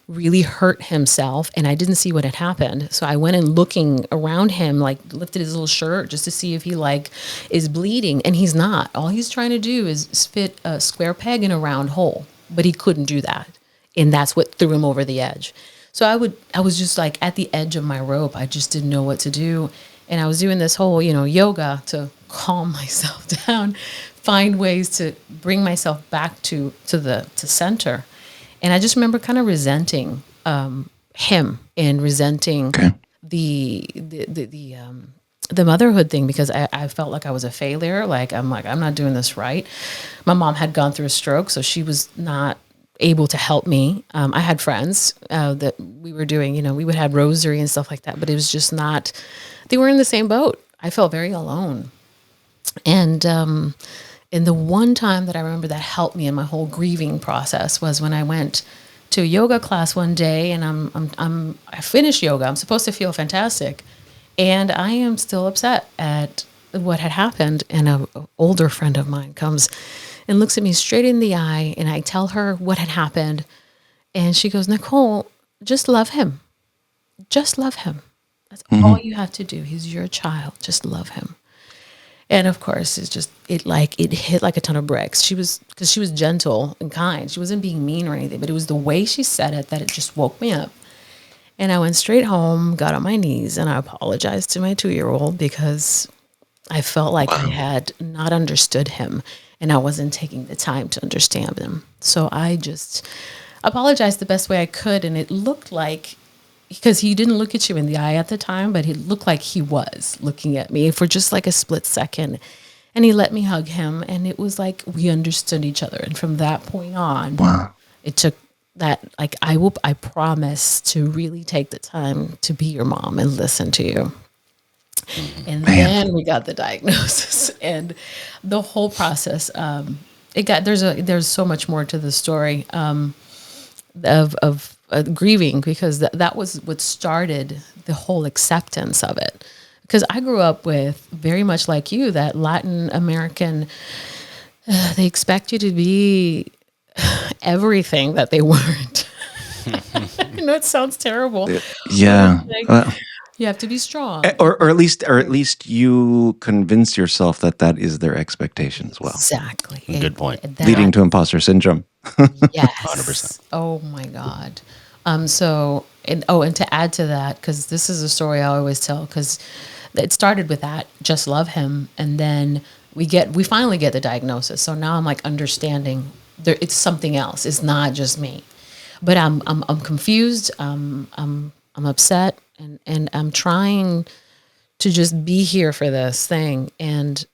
really hurt himself and I didn't see what had happened. So I went in looking around him, like lifted his little shirt just to see if he like is bleeding, and he's not. All he's trying to do is fit a square peg in a round hole, but he couldn't do that. And that's what threw him over the edge. So I was just like at the edge of my rope. I just didn't know what to do. And I was doing this whole, yoga to calm myself down, find ways to bring myself back to center. And I just remember kind of resenting him and resenting the motherhood thing because I felt like I was a failure. I'm not doing this right. My mom had gone through a stroke, so she was not able to help me. I had friends that we were doing, we would have rosary and stuff like that, but it was just not, they were in the same boat. I felt very alone. And the one time that I remember that helped me in my whole grieving process was when I went to a yoga class one day, and I finished yoga. I'm supposed to feel fantastic, and I am still upset at what had happened. And an older friend of mine comes and looks at me straight in the eye, and I tell her what had happened, and she goes, "Nicole, just love him. Just love him. That's all you have to do. He's your child. Just love him." And of course, it hit like a ton of bricks. Because she was gentle and kind. She wasn't being mean or anything, but it was the way she said it that it just woke me up. And I went straight home, got on my knees, and I apologized to my 2-year-old because I felt like I had not understood him and I wasn't taking the time to understand him. So I just apologized the best way I could. And it looked like, because he didn't look at you in the eye at the time, but it looked like he was looking at me for just like a split second. And he let me hug him, and it was like we understood each other. And from that point on, it took that, like, I promise to really take the time to be your mom and listen to you. And then we got the diagnosis and the whole process. There's so much more to the story of grieving, because that was what started the whole acceptance of it. Because I grew up with, very much like you, that Latin American, they expect you to be everything that they weren't. I know it sounds terrible. Yeah. You have to be strong. Or at least you convince yourself that is their expectation as well. Exactly. Good point. Leading to imposter syndrome. Yes. 100%. Oh my God. And to add to that, because this is a story I always tell, because it started with that, just love him. And then we finally get the diagnosis. So now I'm like understanding it's something else. It's not just me. But I'm confused. I'm upset, and I'm trying to just be here for this thing. And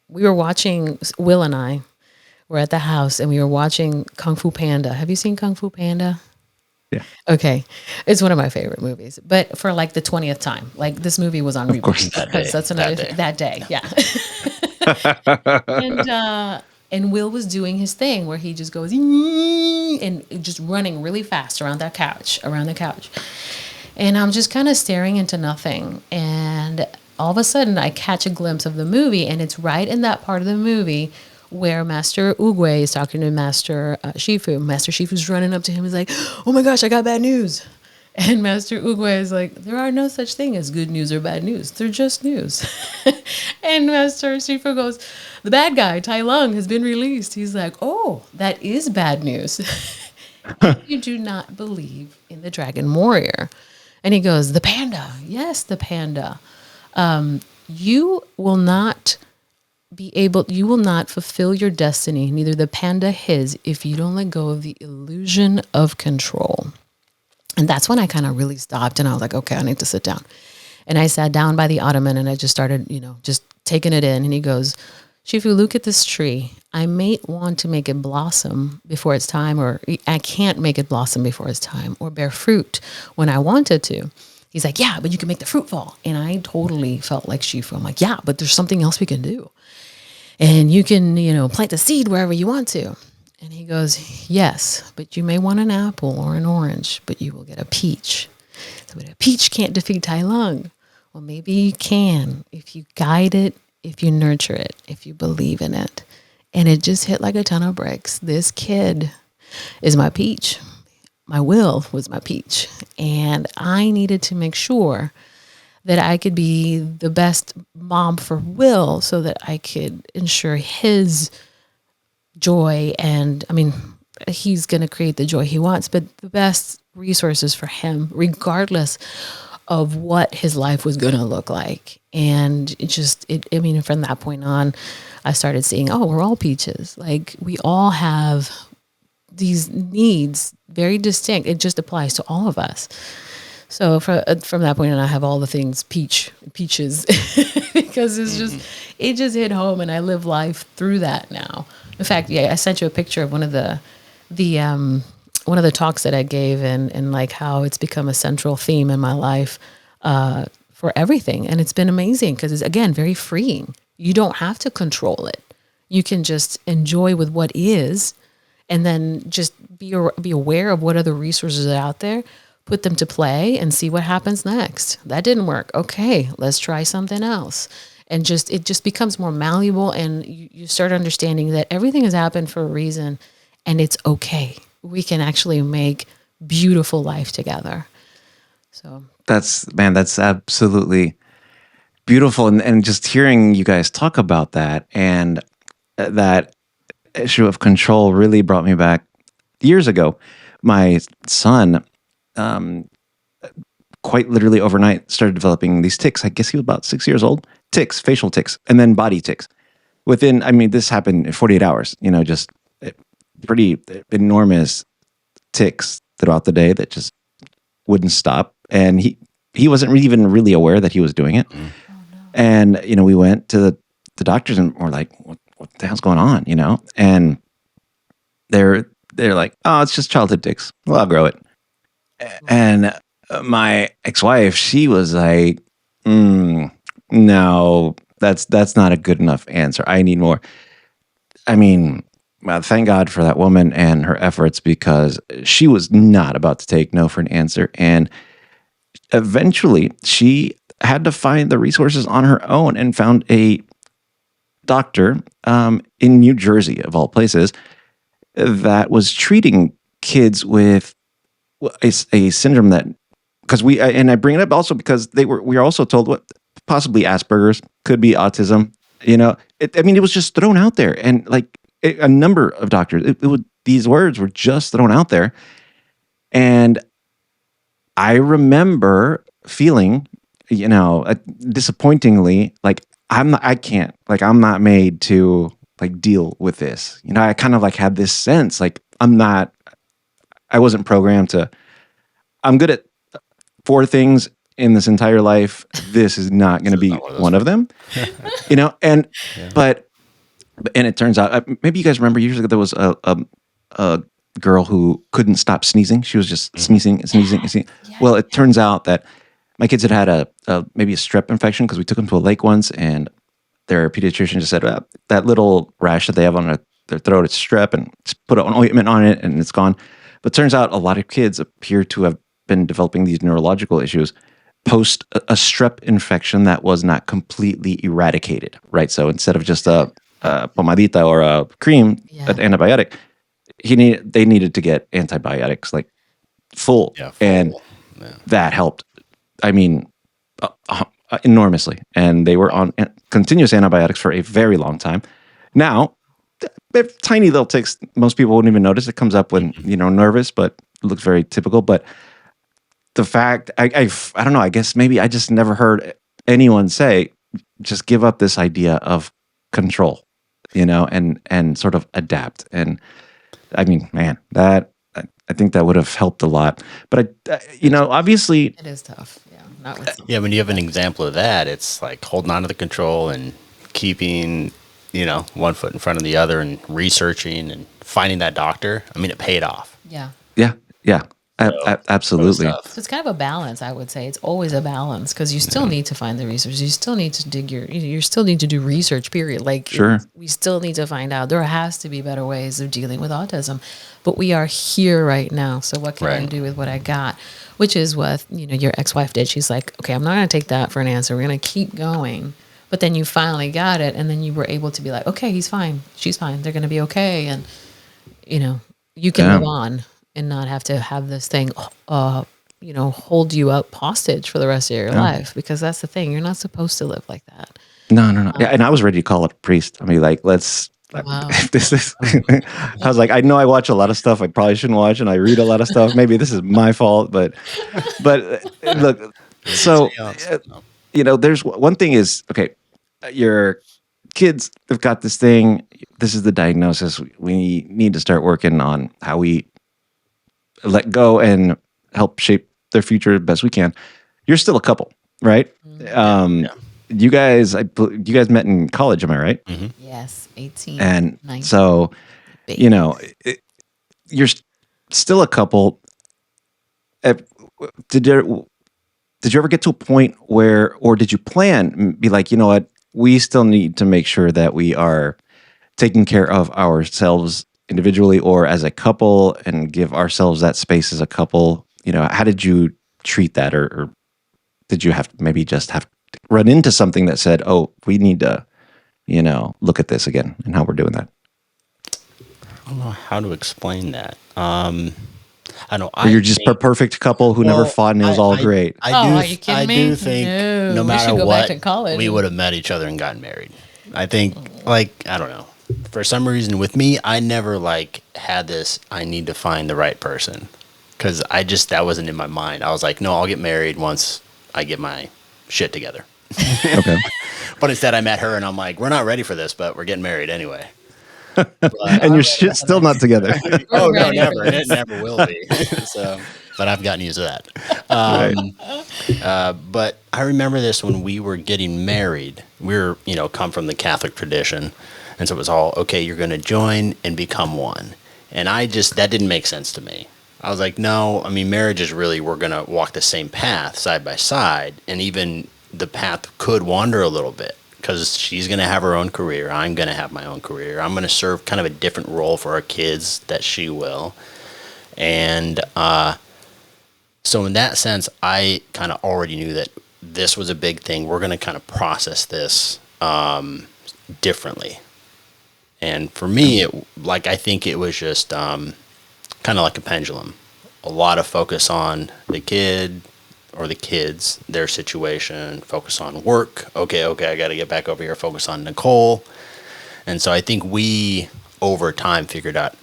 we were watching, Will and I were at the house, and we were watching Kung Fu Panda. Have you seen Kung Fu Panda? Yeah. Okay. It's one of my favorite movies, but for like the 20th time, like this movie was on repeat because that's another that day. Yeah. And Will was doing his thing where he just goes and just running really fast around the couch. And I'm just kind of staring into nothing. And all of a sudden I catch a glimpse of the movie, and it's right in that part of the movie where Master Oogway is talking to Master Shifu. Master Shifu's running up to him. He's like, "Oh my gosh, I got bad news." And Master Oogway is like, "There are no such thing as good news or bad news. They're just news." And Master Shifu goes, "The bad guy, Tai Lung, has been released." He's like, "Oh, that is bad news." "If you do not believe in the Dragon Warrior." And he goes, "The panda. Yes, the panda. You will not you will not fulfill your destiny, neither the panda his, if you don't let go of the illusion of control." And that's when I kind of really stopped, and I was like, okay, I need to sit down. And I sat down by the ottoman, and I just started, just taking it in. And he goes, "Shifu, look at this tree. I may want to make it blossom before it's time, or I can't make it blossom before it's time, or bear fruit when I wanted to." He's like, "Yeah, but you can make the fruit fall." And I totally felt like Shifu. I'm like, "Yeah, but there's something else we can do. And you can, plant a seed wherever you want to." And he goes, "Yes, but you may want an apple or an orange, but you will get a peach. So, but a peach can't defeat Tai Lung." Well, maybe you can if you guide it, if you nurture it, if you believe in it. And it just hit like a ton of bricks. This kid is my peach. My Will was my peach. And I needed to make sure that I could be the best mom for Will so that I could ensure his joy. And I mean, he's going to create the joy he wants, but the best resources for him, regardless of what his life was going to look like. And from that point on, I started seeing, oh, we're all peaches. Like, we all have these needs, very distinct. It just applies to all of us. So from that point on, I have all the things peaches, because it just hit home, and I live life through that now. In fact, yeah, I sent you a picture of one of the talks that I gave, and like how it's become a central theme in my life for everything. And it's been amazing because it's, again, very freeing. You don't have to control it. You can just enjoy with what is, and then just be aware of what other resources are out there, put them to play, and see what happens next. That didn't work. Okay, let's try something else. And it just becomes more malleable, and you start understanding that everything has happened for a reason, and it's okay. We can actually make beautiful life together. So that's absolutely beautiful. And just hearing you guys talk about that, and that issue of control really brought me back years ago. My son, quite literally overnight, started developing these tics. I guess he was about 6 years old. Tics, facial tics, and then body tics. This happened in 48 hours, just pretty enormous tics throughout the day that just wouldn't stop. And he wasn't even really aware that he was doing it. Mm. Oh, no. And, we went to the doctors, and we're like, what the hell's going on, And they're like, "Oh, it's just childhood tics. Well, I'll grow it." And my ex-wife, she was like, "No, that's not a good enough answer. I need more." Thank God for that woman and her efforts, because she was not about to take no for an answer. And eventually she had to find the resources on her own, and found a doctor in New Jersey, of all places, that was treating kids with a syndrome that, because I bring it up also because we were also told what possibly Asperger's, could be autism. It was just thrown out there, and like a number of doctors, these words were just thrown out there. And I remember feeling, disappointingly, like I'm not made to like deal with this? You know, I kind of like had this sense like I wasn't programmed to, I'm good at 4 things in this entire life. This is not going to be one of them, you know? And, and it turns out, maybe you guys remember years ago, there was a girl who couldn't stop sneezing. She was just sneezing and sneezing and sneezing. Well, it turns out that my kids had maybe a strep infection because we took them to a lake once, and their pediatrician just said, that little rash that they have on their throat, it's strep, and just put an ointment on it and it's gone. But it turns out a lot of kids appear to have been developing these neurological issues post a strep infection that was not completely eradicated, right? So instead of just a pomadita or a cream, an antibiotic, they needed to get antibiotics like full. And that helped. I mean, enormously. And they were on continuous antibiotics for a very long time. Now, they're tiny little ticks. Most people wouldn't even notice. It comes up when, nervous, but it looks very typical. But the fact, I don't know, I guess maybe I just never heard anyone say, just give up this idea of control, and sort of adapt. And I mean, man, I think that would have helped a lot. But obviously it is tough. When you have an example of that, it's like holding on to the control and keeping, one foot in front of the other and researching and finding that doctor. I mean, it paid off. Yeah. Absolutely. So it's kind of a balance, I would say. It's always a balance because you still need to find the research. You still need to dig you still need to do research, period. Like, sure. We still need to find out. There has to be better ways of dealing with autism. But we are here right now. So what can I do with what I got? Which is what, your ex-wife did. She's like, okay, I'm not going to take that for an answer. We're going to keep going. But then you finally got it. And then you were able to be like, okay, he's fine. She's fine. They're going to be okay. And, you can move on and not have to have this thing, hold you up hostage for the rest of your life. Because that's the thing. You're not supposed to live like that. No. And I was ready to call it a priest. I mean, like, let's... Wow. This is. I was like, I know I watch a lot of stuff I probably shouldn't watch, and I read a lot of stuff. Maybe this is my fault, but look. So, there's one thing is okay. Your kids have got this thing. This is the diagnosis. We need to start working on how we let go and help shape their future best we can. You're still a couple, right? You guys met in college, am I right? Mm-hmm. Yes, 18. And 19. so, you're still a couple. Did you ever get to a point where, or did you plan, be like, you know what, we still need to make sure that we are taking care of ourselves individually or as a couple and give ourselves that space as a couple? How did you treat that? Or did you have maybe just have run into something that said, oh, we need to, look at this again and how we're doing that? I don't know how to explain that. I know. You're just a perfect couple who never fought and it was all great. Are you kidding me? I do think no matter we should go what, back to college. We would have met each other and gotten married. I think, I don't know. For some reason with me, I never had this, I need to find the right person. Because that wasn't in my mind. I was like, no, I'll get married once I get my shit together. Okay. But instead I met her and I'm like, we're not ready for this, but we're getting married anyway. And your shit's still not together. Oh, no, never. It never will be. But I've gotten used to that. But I remember this when we were getting married. We're, come from the Catholic tradition. And so it was all, okay, you're going to join and become one. And that didn't make sense to me. I was like, no, I mean, marriage is really, we're going to walk the same path side by side. And even the path could wander a little bit because she's going to have her own career. I'm going to have my own career. I'm going to serve kind of a different role for our kids that she will. And so in that sense, I kind of already knew that this was a big thing. We're going to kind of process this differently. And for me, I think it was just kind of like a pendulum. A lot of focus on the kid or the kids, their situation, focus on work. Okay, I got to get back over here, focus on Nicole. And so I think we, over time, figured out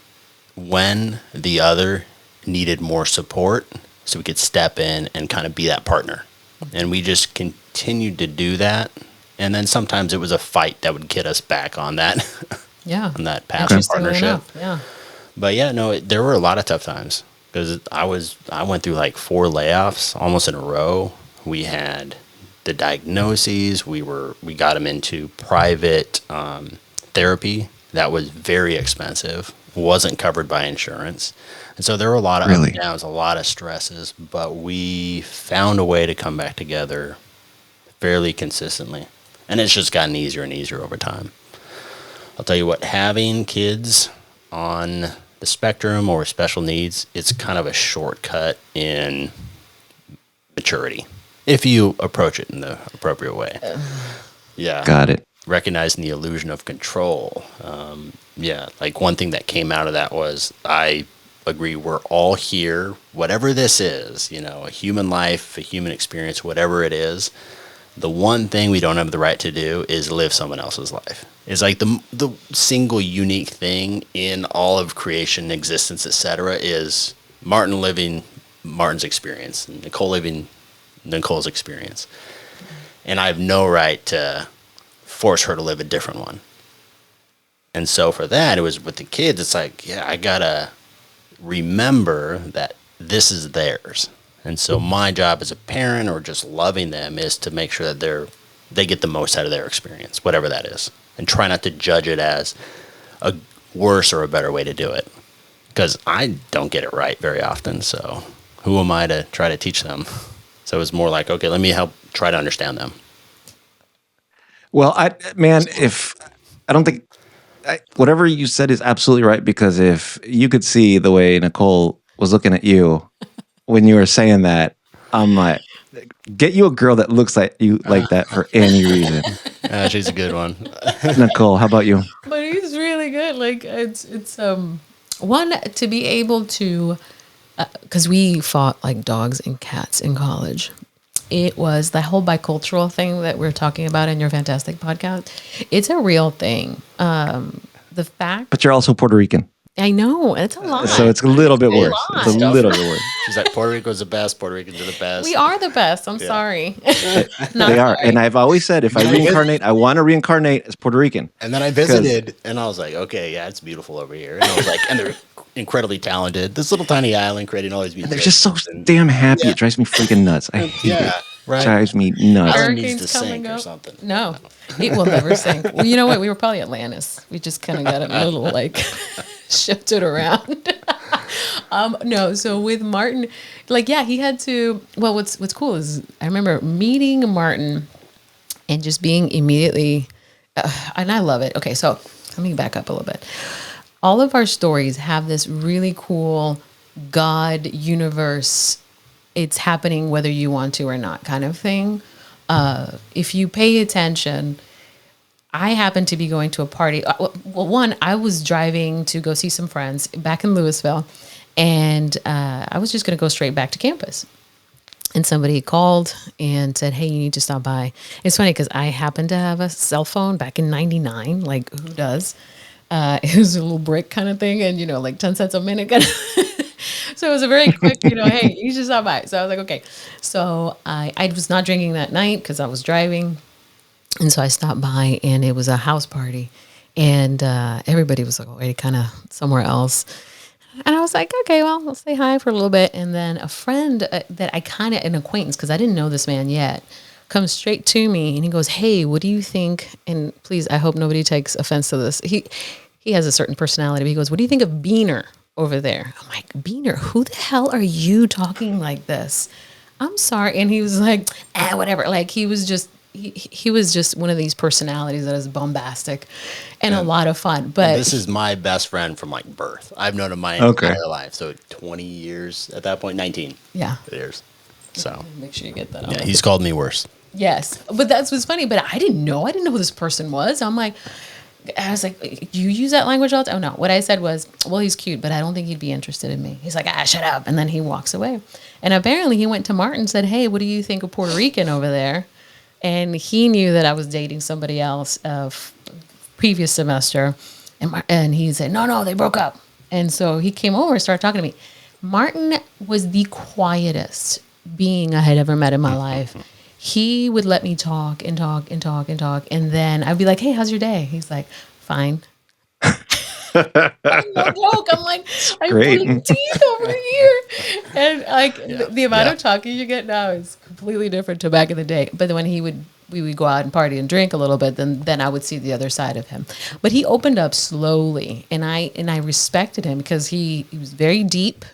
when the other needed more support so we could step in and kind of be that partner. And we just continued to do that. And then sometimes it was a fight that would get us back on that Yeah. on that path of Interestingly partnership. enough, yeah. But yeah, no, there were a lot of tough times because I went through like 4 layoffs almost in a row. We had the diagnoses. We got him into private therapy that was very expensive, wasn't covered by insurance. And so there were a lot of ups and downs, a lot of stresses, but we found a way to come back together fairly consistently. And it's just gotten easier and easier over time. I'll tell you what, having kids on the spectrum or special needs, it's kind of a shortcut in maturity if you approach it in the appropriate way. Yeah. Got it. Recognizing the illusion of control. Like one thing that came out of that was I agree we're all here, whatever this is, a human life, a human experience, whatever it is. The one thing we don't have the right to do is live someone else's life. It's like the single unique thing in all of creation, existence, etc., is Martin living Martin's experience, and Nicole living Nicole's experience. And I have no right to force her to live a different one. And so for that, it was with the kids, it's like, yeah, I gotta remember that this is theirs. And so my job as a parent or just loving them is to make sure that they get the most out of their experience, whatever that is, and try not to judge it as a worse or a better way to do it. Because I don't get it right very often, so who am I to try to teach them? So it was more like, okay, let me help try to understand them. Well, whatever you said is absolutely right, because if you could see the way Nicole was looking at you when you were saying that, I'm like, get you a girl that looks like you like that for any reason. She's a good one. Nicole, how about you? But he's really good. Like it's one to be able to, because we fought like dogs and cats in college. It was the whole bicultural thing that we're talking about in your fantastic podcast. It's a real thing. The fact, but you're also Puerto Rican. I know, it's a lot. So it's a little bit worse. It's a little bit worse. She's like, Puerto Rico's the best. Puerto Ricans are the best. We are the best. I'm sorry. They are. And I've always said, if I reincarnate, I want to reincarnate as Puerto Rican. And then I visited, and I was like, okay, yeah, it's beautiful over here. And I was like, and they're incredibly talented. This little tiny island creating all these beautiful. They're just so damn happy. It drives me freaking nuts. I hate it. Right. It drives me nuts. Hurricanes needs to coming sink up. Or something. No, it will never sink. Well, you know what? We were probably Atlantis. We just kind of got it a little like shifted around. No, so with Martin, like, yeah, he had to. Well, what's cool is I remember meeting Martin and just being immediately, and I love it. Okay, so let me back up a little bit. All of our stories have this really cool God universe. It's happening whether you want to or not kind of thing. If you pay attention, I happened to be going to a party. Well, I was driving to go see some friends back in Louisville, and I was just going to go straight back to campus. And somebody called and said, hey, you need to stop by. It's funny because I happened to have a cell phone back in 99. Like, who does? It was a little brick kind of thing, and, like 10 cents a minute kind of. So it was a very quick, hey, you should stop by. So I was like, okay. So I was not drinking that night because I was driving. And so I stopped by, and it was a house party. And everybody was like already kind of somewhere else. And I was like, okay, well, I'll say hi for a little bit. And then a friend that I kind of, an acquaintance, because I didn't know this man yet, comes straight to me, and he goes, hey, what do you think? And please, I hope nobody takes offense to this. He has a certain personality, but he goes, what do you think of Beaner over there? I'm like, Beaner, who the hell are you talking like this? I'm sorry. And he was like, whatever. Like, he was just one of these personalities that is bombastic and a lot of fun. But this is my best friend from like birth. I've known him my entire life. So 20 years at that point, 19 years. So make sure you get that. Yeah, he's called me worse. Yes. But that's what's funny. But I didn't know who this person was. I was like, you use that language all the time? Oh, no. What I said was, well, he's cute, but I don't think he'd be interested in me. He's like, shut up. And then he walks away. And apparently he went to Martin and said, hey, what do you think of Puerto Rican over there? And he knew that I was dating somebody else previous semester. And he said, no, they broke up. And so he came over and started talking to me. Martin was the quietest being I had ever met in my life. He would let me talk and talk and talk and talk. And then I'd be like, hey, how's your day? He's like, fine. No joke. I'm like, I'm great. pulling teeth over here. And like the amount of talking you get now is completely different to back in the day. But when we would go out and party and drink a little bit, then I would see the other side of him. But he opened up slowly, and I respected him because he was very deep.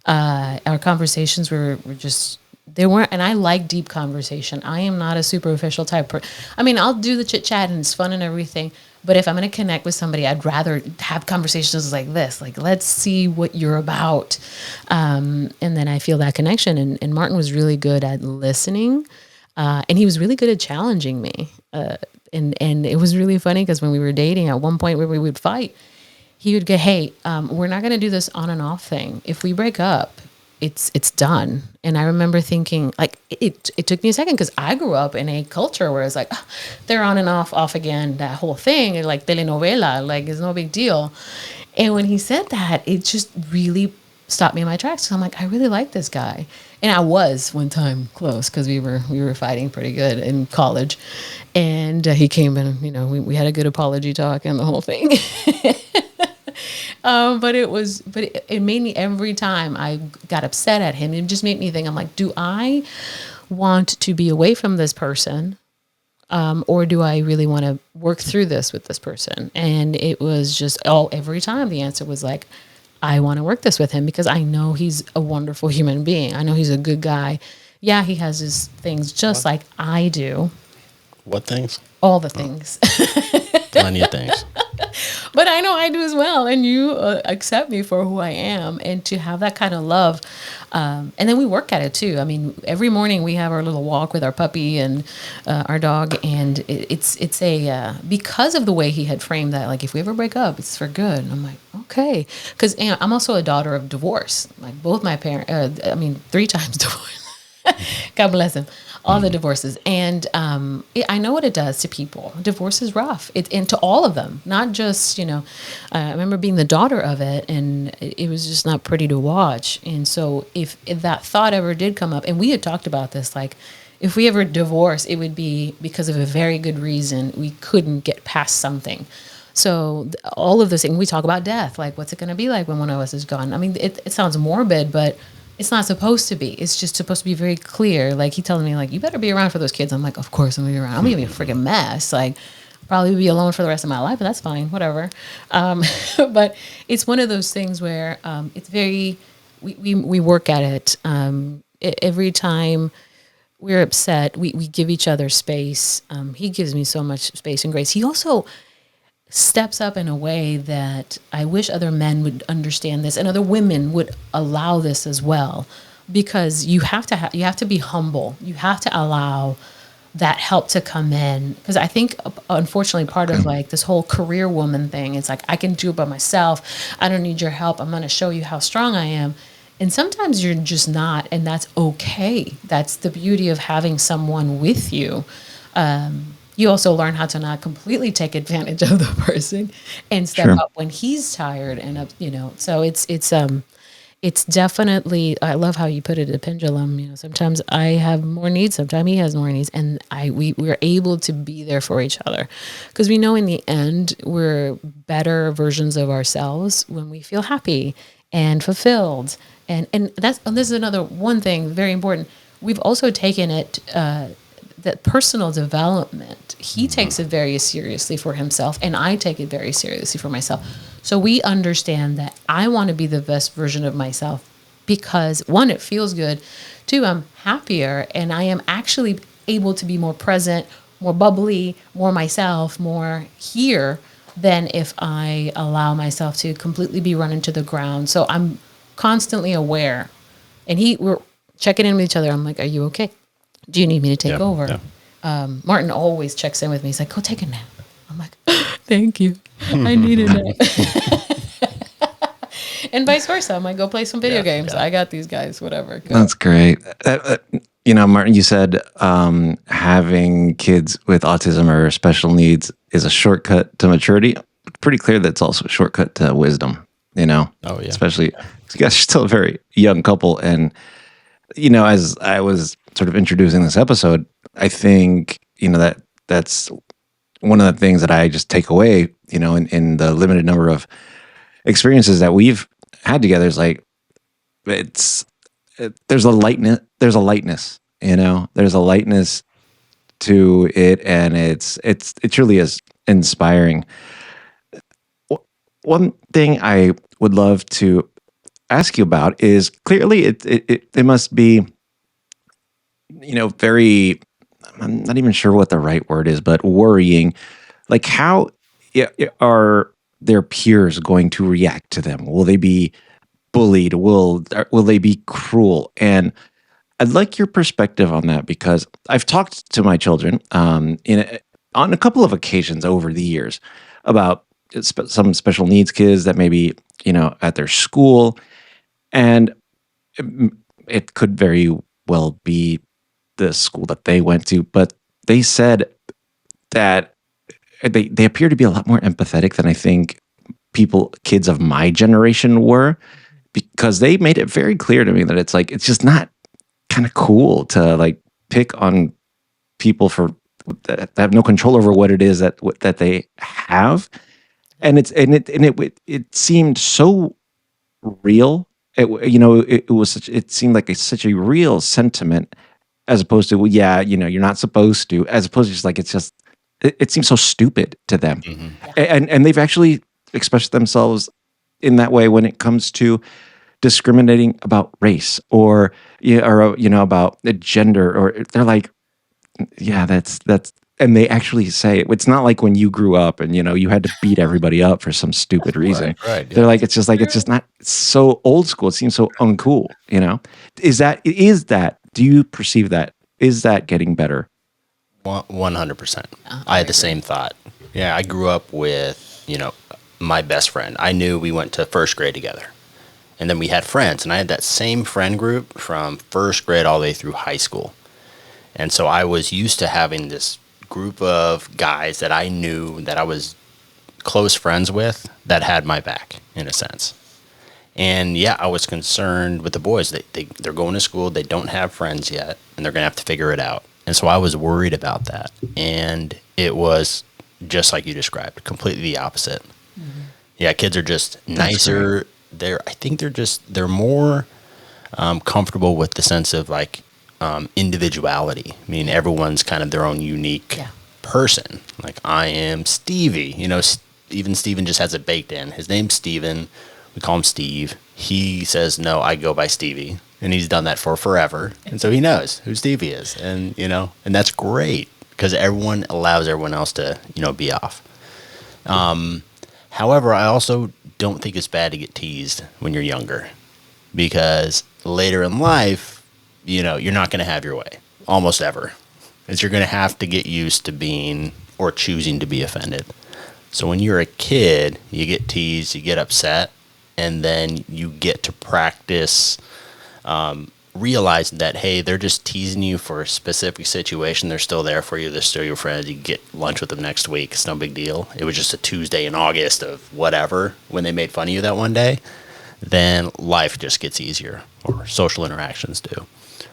Our conversations were just, they weren't, and I like deep conversation. I am not a superficial type. I mean, I'll do the chit chat and it's fun and everything. But if I'm going to connect with somebody, I'd rather have conversations like this. Like, let's see what you're about. And then I feel that connection. And Martin was really good at listening. And he was really good at challenging me. And it was really funny because when we were dating, at one point where we would fight, he would go, hey, we're not going to do this on and off thing. If we break up, it's done. And I remember thinking, like, it took me a second because I grew up in a culture where it's like, oh, they're on and off again, that whole thing, like telenovela, like it's no big deal. And when he said that, it just really stopped me in my tracks. So I'm like, I really like this guy. And I was one time close because we were fighting pretty good in college. And he came in, we had a good apology talk and the whole thing. But it made me, every time I got upset at him, it just made me think, I'm like, do I want to be away from this person? Or do I really want to work through this with this person? And it was just, every time the answer was like, I want to work this with him because I know he's a wonderful human being. I know he's a good guy. Yeah, he has his things just like I do. What things? All the things. Plenty of things. But I know I do as well. And you accept me for who I am. And to have that kind of love. And then we work at it too. I mean, every morning we have our little walk with our puppy and our dog. And it's because of the way he had framed that, like, if we ever break up, it's for good. And I'm like, okay. Because I'm also a daughter of divorce. Like both my parents, 3 times divorce. God bless him. All the divorces. And I know what it does to people. Divorce is rough. And to all of them, not just, I remember being the daughter of it, and it was just not pretty to watch. And so if that thought ever did come up, and we had talked about this, like, if we ever divorce, it would be because of a very good reason. We couldn't get past something. So all of this, and we talk about death, like, what's it going to be like when one of us is gone? I mean, it sounds morbid, but it's not supposed to be. It's just supposed to be very clear. Like, he telling me, like, you better be around for those kids. I'm like, of course I'm going to be around. I'm going to be a freaking mess. Like, probably be alone for the rest of my life, but that's fine. Whatever. But it's one of those things where it's very, we work at it. Every time we're upset, we give each other space. He gives me so much space and grace. He also steps up in a way that I wish other men would understand this, and other women would allow this as well, because you have to be humble. You have to allow that help to come in, because I think, unfortunately, part of like this whole career woman thing, it's like, I can do it by myself. I don't need your help. I'm going to show you how strong I am. And sometimes you're just not, and that's okay. That's the beauty of having someone with you. You also learn how to not completely take advantage of the person and step up when he's tired, and so it's definitely, I love how you put it, a pendulum. Sometimes I have more needs, sometimes he has more needs, and we're able to be there for each other, because we know in the end we're better versions of ourselves when we feel happy and fulfilled, and this is another one thing very important. We've also taken it. That personal development, he takes it very seriously for himself, and I take it very seriously for myself. So we understand that I want to be the best version of myself because, 1, it feels good. 2, I'm happier, and I am actually able to be more present, more bubbly, more myself, more here than if I allow myself to completely be run into the ground. So I'm constantly aware, and we're checking in with each other. I'm like, are you okay? Do you need me to take over? Yeah. Martin always checks in with me. He's like, go take a nap. I'm like, thank you. I need a nap. And vice versa. I might go play some video games. I got these guys, whatever. Go. That's great. Martin, you said having kids with autism or special needs is a shortcut to maturity. It's pretty clear that it's also a shortcut to wisdom, Oh, yeah. Especially, you guys are still a very young couple. And, as I was sort of introducing this episode, I think, that's one of the things that I just take away, in the limited number of experiences that we've had together is like, there's a lightness, there's a lightness, there's a lightness to it. And it truly is inspiring. One thing I would love to ask you about is clearly it must be, very, I'm not even sure what the right word is, but worrying. Like, how are their peers going to react to them? Will they be bullied? Will they be cruel? And I'd like your perspective on that, because I've talked to my children on a couple of occasions over the years about some special needs kids that maybe, at their school. And it could very well be the school that they went to, but they said that they appear to be a lot more empathetic than I think kids of my generation were, because they made it very clear to me that it's like, it's just not kind of cool to like pick on people that have no control over what it is that they have. And it seemed so real. It seemed like such a real sentiment, as opposed to, well, yeah, you're not supposed to, as opposed to just like, it seems so stupid to them. And they've actually expressed themselves in that way when it comes to discriminating about race or about the gender, or they're like, yeah, that's, and they actually say it's not like when you grew up and you had to beat everybody up for some stupid reason. Right. They're like, it's just not, it's so old school. It seems so uncool. Is that do you perceive that? Is that getting better? 100%. I had the same thought. Yeah, I grew up with, my best friend. I knew we went to first grade together. And then we had friends, and I had that same friend group from first grade all the way through high school. And so I was used to having this group of guys that I knew that I was close friends with that had my back, in a sense. And yeah, I was concerned with the boys. They're going to school, they don't have friends yet, and they're going to have to figure it out. And so I was worried about that. And it was just like you described, completely the opposite. Mm-hmm. Yeah, kids are just nicer. I think they're more comfortable with the sense of like individuality. I mean, everyone's kind of their own unique person. Like, I am Stevie. Even Steven just has it baked in. His name's Steven. We call him Steve. He says, no, I go by Stevie. And he's done that for forever. And so he knows who Stevie is. And, and that's great, because everyone allows everyone else to, be off. However, I also don't think it's bad to get teased when you're younger, because later in life, you're not going to have your way almost ever. Is you're going to have to get used to being or choosing to be offended. So when you're a kid, you get teased, you get upset, and then you get to practice realizing that, hey, they're just teasing you for a specific situation. They're still there for you. They're still your friends. You can get lunch with them next week. It's no big deal. It was just a Tuesday in August of whatever when they made fun of you that one day. Then life just gets easier, or social interactions do.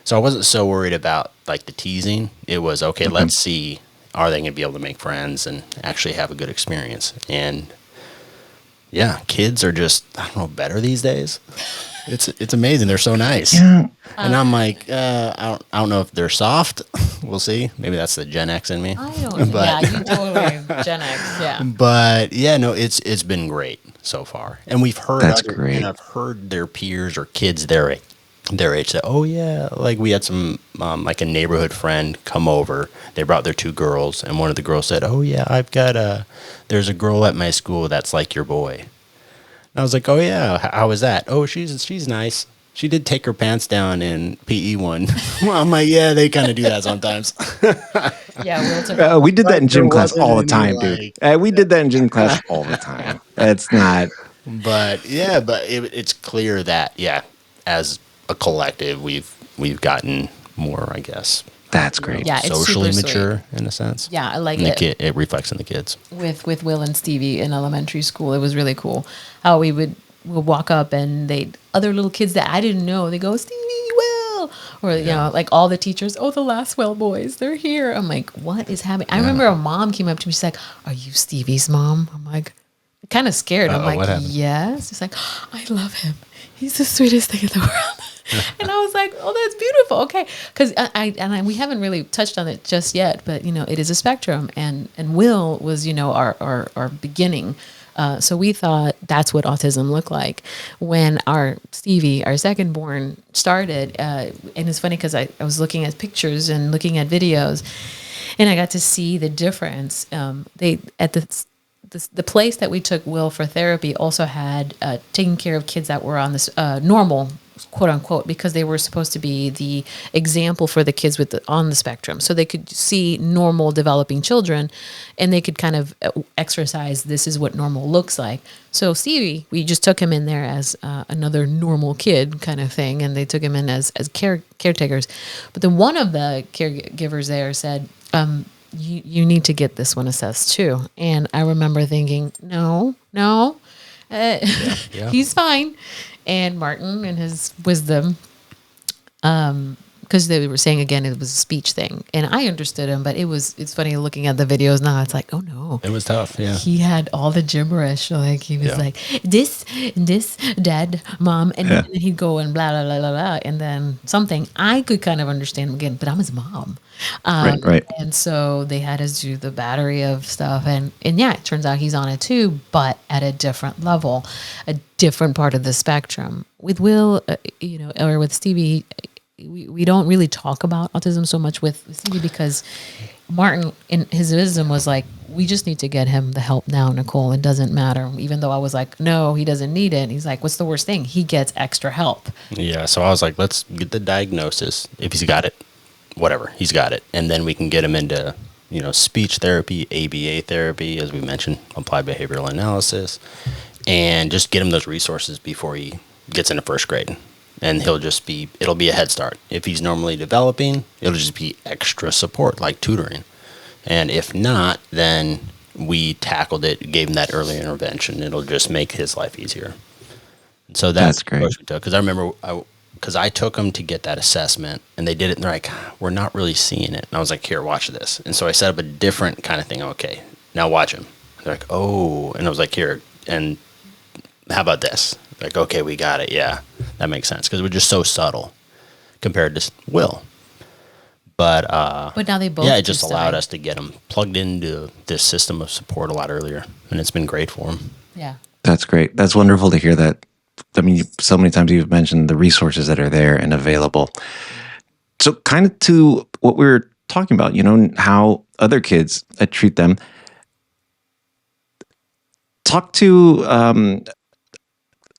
So I wasn't so worried about like the teasing. It was, okay, let's see, are they going to be able to make friends and actually have a good experience? And yeah, kids are just, I don't know, better these days. It's amazing. They're so nice. Yeah. And I'm like, I don't know if they're soft. We'll see. Maybe that's the Gen X in me. I don't know. Yeah, you totally Gen X. Yeah. But yeah, no, it's been great so far. And we've heard great. And I've heard their peers or kids their age say, oh yeah, like we had some like a neighborhood friend come over. They brought their two girls, and one of the girls said, oh yeah, there's a girl at my school that's like your boy. I was like, oh yeah, how was that? Oh, she's nice. She did take her pants down in PE one. Well, I'm like, yeah, they kind of do that sometimes. Yeah, we did that in gym class all the time, dude. We did that in gym class all the time. It's not. But yeah, it's clear that as a collective, we've gotten more, I guess. That's great. Yeah, it's socially super mature sweet. In a sense. Yeah, I like it. It reflects in the kids. With Will and Stevie in elementary school, it was really cool how we'll walk up and other little kids that I didn't know, they go, Stevie, Will, or like all the teachers, oh, the Lasswell boys, they're here. I'm like, what is happening? I remember a mom came up to me, she's like, are you Stevie's mom? I'm like, kind of scared. I'm what like, happened? yes. He's like, I love him. He's the sweetest thing in the world. And I was like, oh, that's beautiful. Okay. Because we haven't really touched on it just yet, but, it is a spectrum. And Will was, our beginning. So we thought that's what autism looked like when our Stevie, our second born, started. And it's funny because I was looking at pictures and looking at videos, and I got to see the difference. They at the place that we took Will for therapy also had taking care of kids that were on this normal, quote unquote, because they were supposed to be the example for the kids on the spectrum. So they could see normal developing children, and they could kind of exercise, this is what normal looks like. So Stevie, we just took him in there as another normal kid kind of thing, and they took him in as caretakers. But then one of the caregivers there said, you need to get this one assessed too. And I remember thinking, no, he's fine. And Martin, in his wisdom, because they were saying again it was a speech thing, and I understood him, but it's funny looking at the videos now. It's like, oh no, It was tough. Yeah. he had all the gibberish. Like he was like this, dad, mom, and then he'd go and blah blah blah blah blah, and then something I could kind of understand again, but I'm his mom. Right. And so they had us do the battery of stuff, and yeah, it turns out he's on it too, but at a different level, a different part of the spectrum. With Will, or with Stevie, we don't really talk about autism so much with Stevie because Martin, in his wisdom, was like, we just need to get him the help now, Nicole. It doesn't matter. Even though I was like, no, he doesn't need it. And he's like, what's the worst thing? He gets extra help. Yeah. So I was like, let's get the diagnosis. If he's got it, whatever, he's got it. And then we can get him into, speech therapy, ABA therapy, as we mentioned, applied behavioral analysis, and just get him those resources before he gets into first grade. And it'll be a head start. If he's normally developing, it'll just be extra support like tutoring. And if not, then we tackled it, gave him that early intervention. It'll just make his life easier. So that's great. The approach we took. Because I remember, because I took them to get that assessment, and they did it, and they're like, we're not really seeing it. And I was like, here, watch this. And so I set up a different kind of thing. Okay, now watch him. They're like, oh. And I was like, here, and how about this? Like, okay, we got it. Yeah, that makes sense. Because we're just so subtle compared to Will. But now they both. Yeah, it just allowed us to get them plugged into this system of support a lot earlier, and it's been great for them. Yeah, that's great. That's wonderful to hear that. I mean, so many times you've mentioned the resources that are there and available. So kind of to what we were talking about, how other kids treat them. Talk to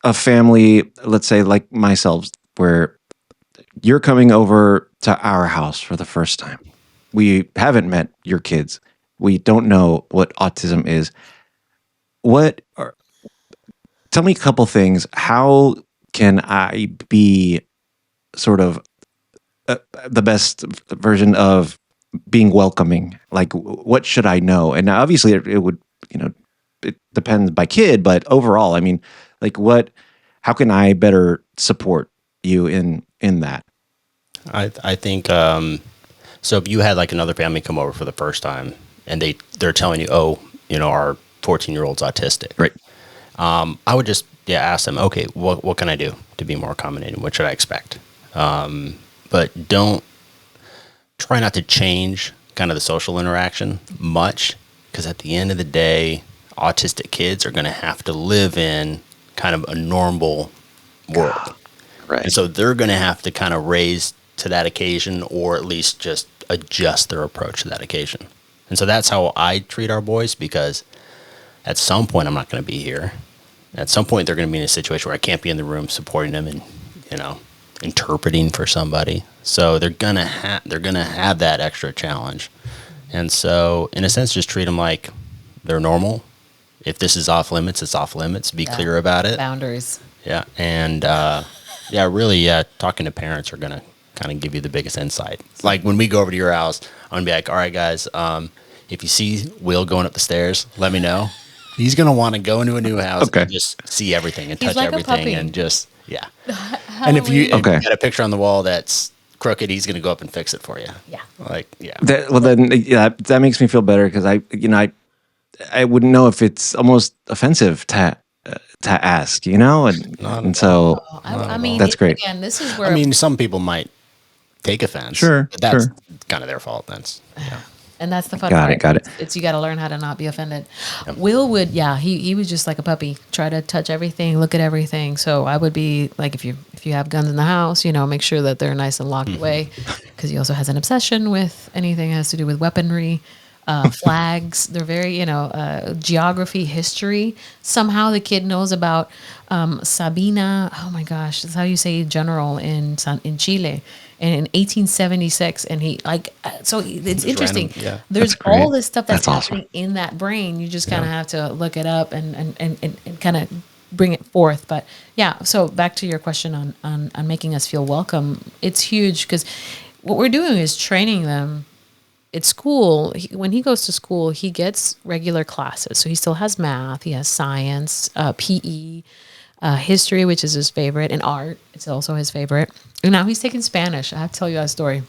a family, let's say like myself, where you're coming over to our house for the first time. We haven't met your kids. We don't know what autism is. Tell me a couple things. How can I be sort of the best version of being welcoming? Like, what should I know? And obviously it would, it depends by kid, but overall, I mean, like how can I better support you in that? I think, so if you had like another family come over for the first time and they're telling you, our 14-year-old's autistic. Right. I would just ask them, okay, what can I do to be more accommodating? What should I expect? But try not to change kind of the social interaction much, because at the end of the day, autistic kids are going to have to live in kind of a normal world. Right. And so they're going to have to kind of raise to that occasion, or at least just adjust their approach to that occasion. And so that's how I treat our boys, because at some point I'm not going to be here. At some point they're going to be in a situation where I can't be in the room supporting them and, interpreting for somebody. So they're going to have that extra challenge. And so in a sense, just treat them like they're normal. If this is off limits, it's off limits. Be clear about it. Boundaries. Yeah. And really, talking to parents are going to kind of give you the biggest insight. Like when we go over to your house, I'm going to be like, all right, guys, if you see Will going up the stairs, let me know. He's going to want to go into a new house and just see everything and touch everything and just, And if you got a picture on the wall that's crooked, he's going to go up and fix it for you. Yeah. Like, yeah. That makes me feel better, because I wouldn't know if it's almost offensive to ask, and so I mean, that's great. again, this is where I mean, some people might take offense. Sure, but that's sure. kind of their fault. That's and that's the fun Got part. it, got it. It's you got to learn how to not be offended. Will would, he was just like a puppy, try to touch everything, look at everything. So I would be like, if you have guns in the house, make sure that they're nice and locked away, because he also has an obsession with anything that has to do with weaponry. Flags, they're very, geography, history. Somehow the kid knows about Sabina. Oh my gosh, that's how you say general in Chile, and in 1876. And he so it's interesting. Random, yeah. There's all this stuff that's awesome. happening in that brain. You just kind of have to look it up and kind of bring it forth. But yeah, so back to your question on making us feel welcome. It's huge, because what we're doing is training them. At school, when he goes to school, he gets regular classes. So he still has math, he has science, PE, history, which is his favorite, and art. It's also his favorite. And now he's taking Spanish. I have to tell you that story.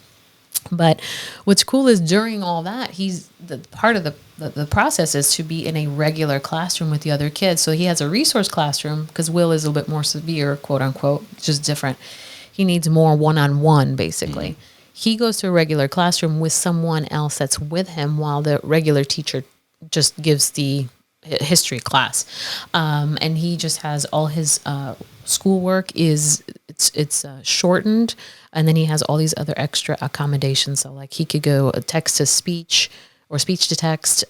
But what's cool is during all that, he's the part of the process is to be in a regular classroom with the other kids. So he has a resource classroom, because Will is a little bit more severe, quote unquote, just different. He needs more one-on-one, basically. Mm-hmm. He goes to a regular classroom with someone else that's with him, while the regular teacher just gives the history class. And he just has all his schoolwork it's shortened, and then he has all these other extra accommodations. So like he could go text to speech or speech to text,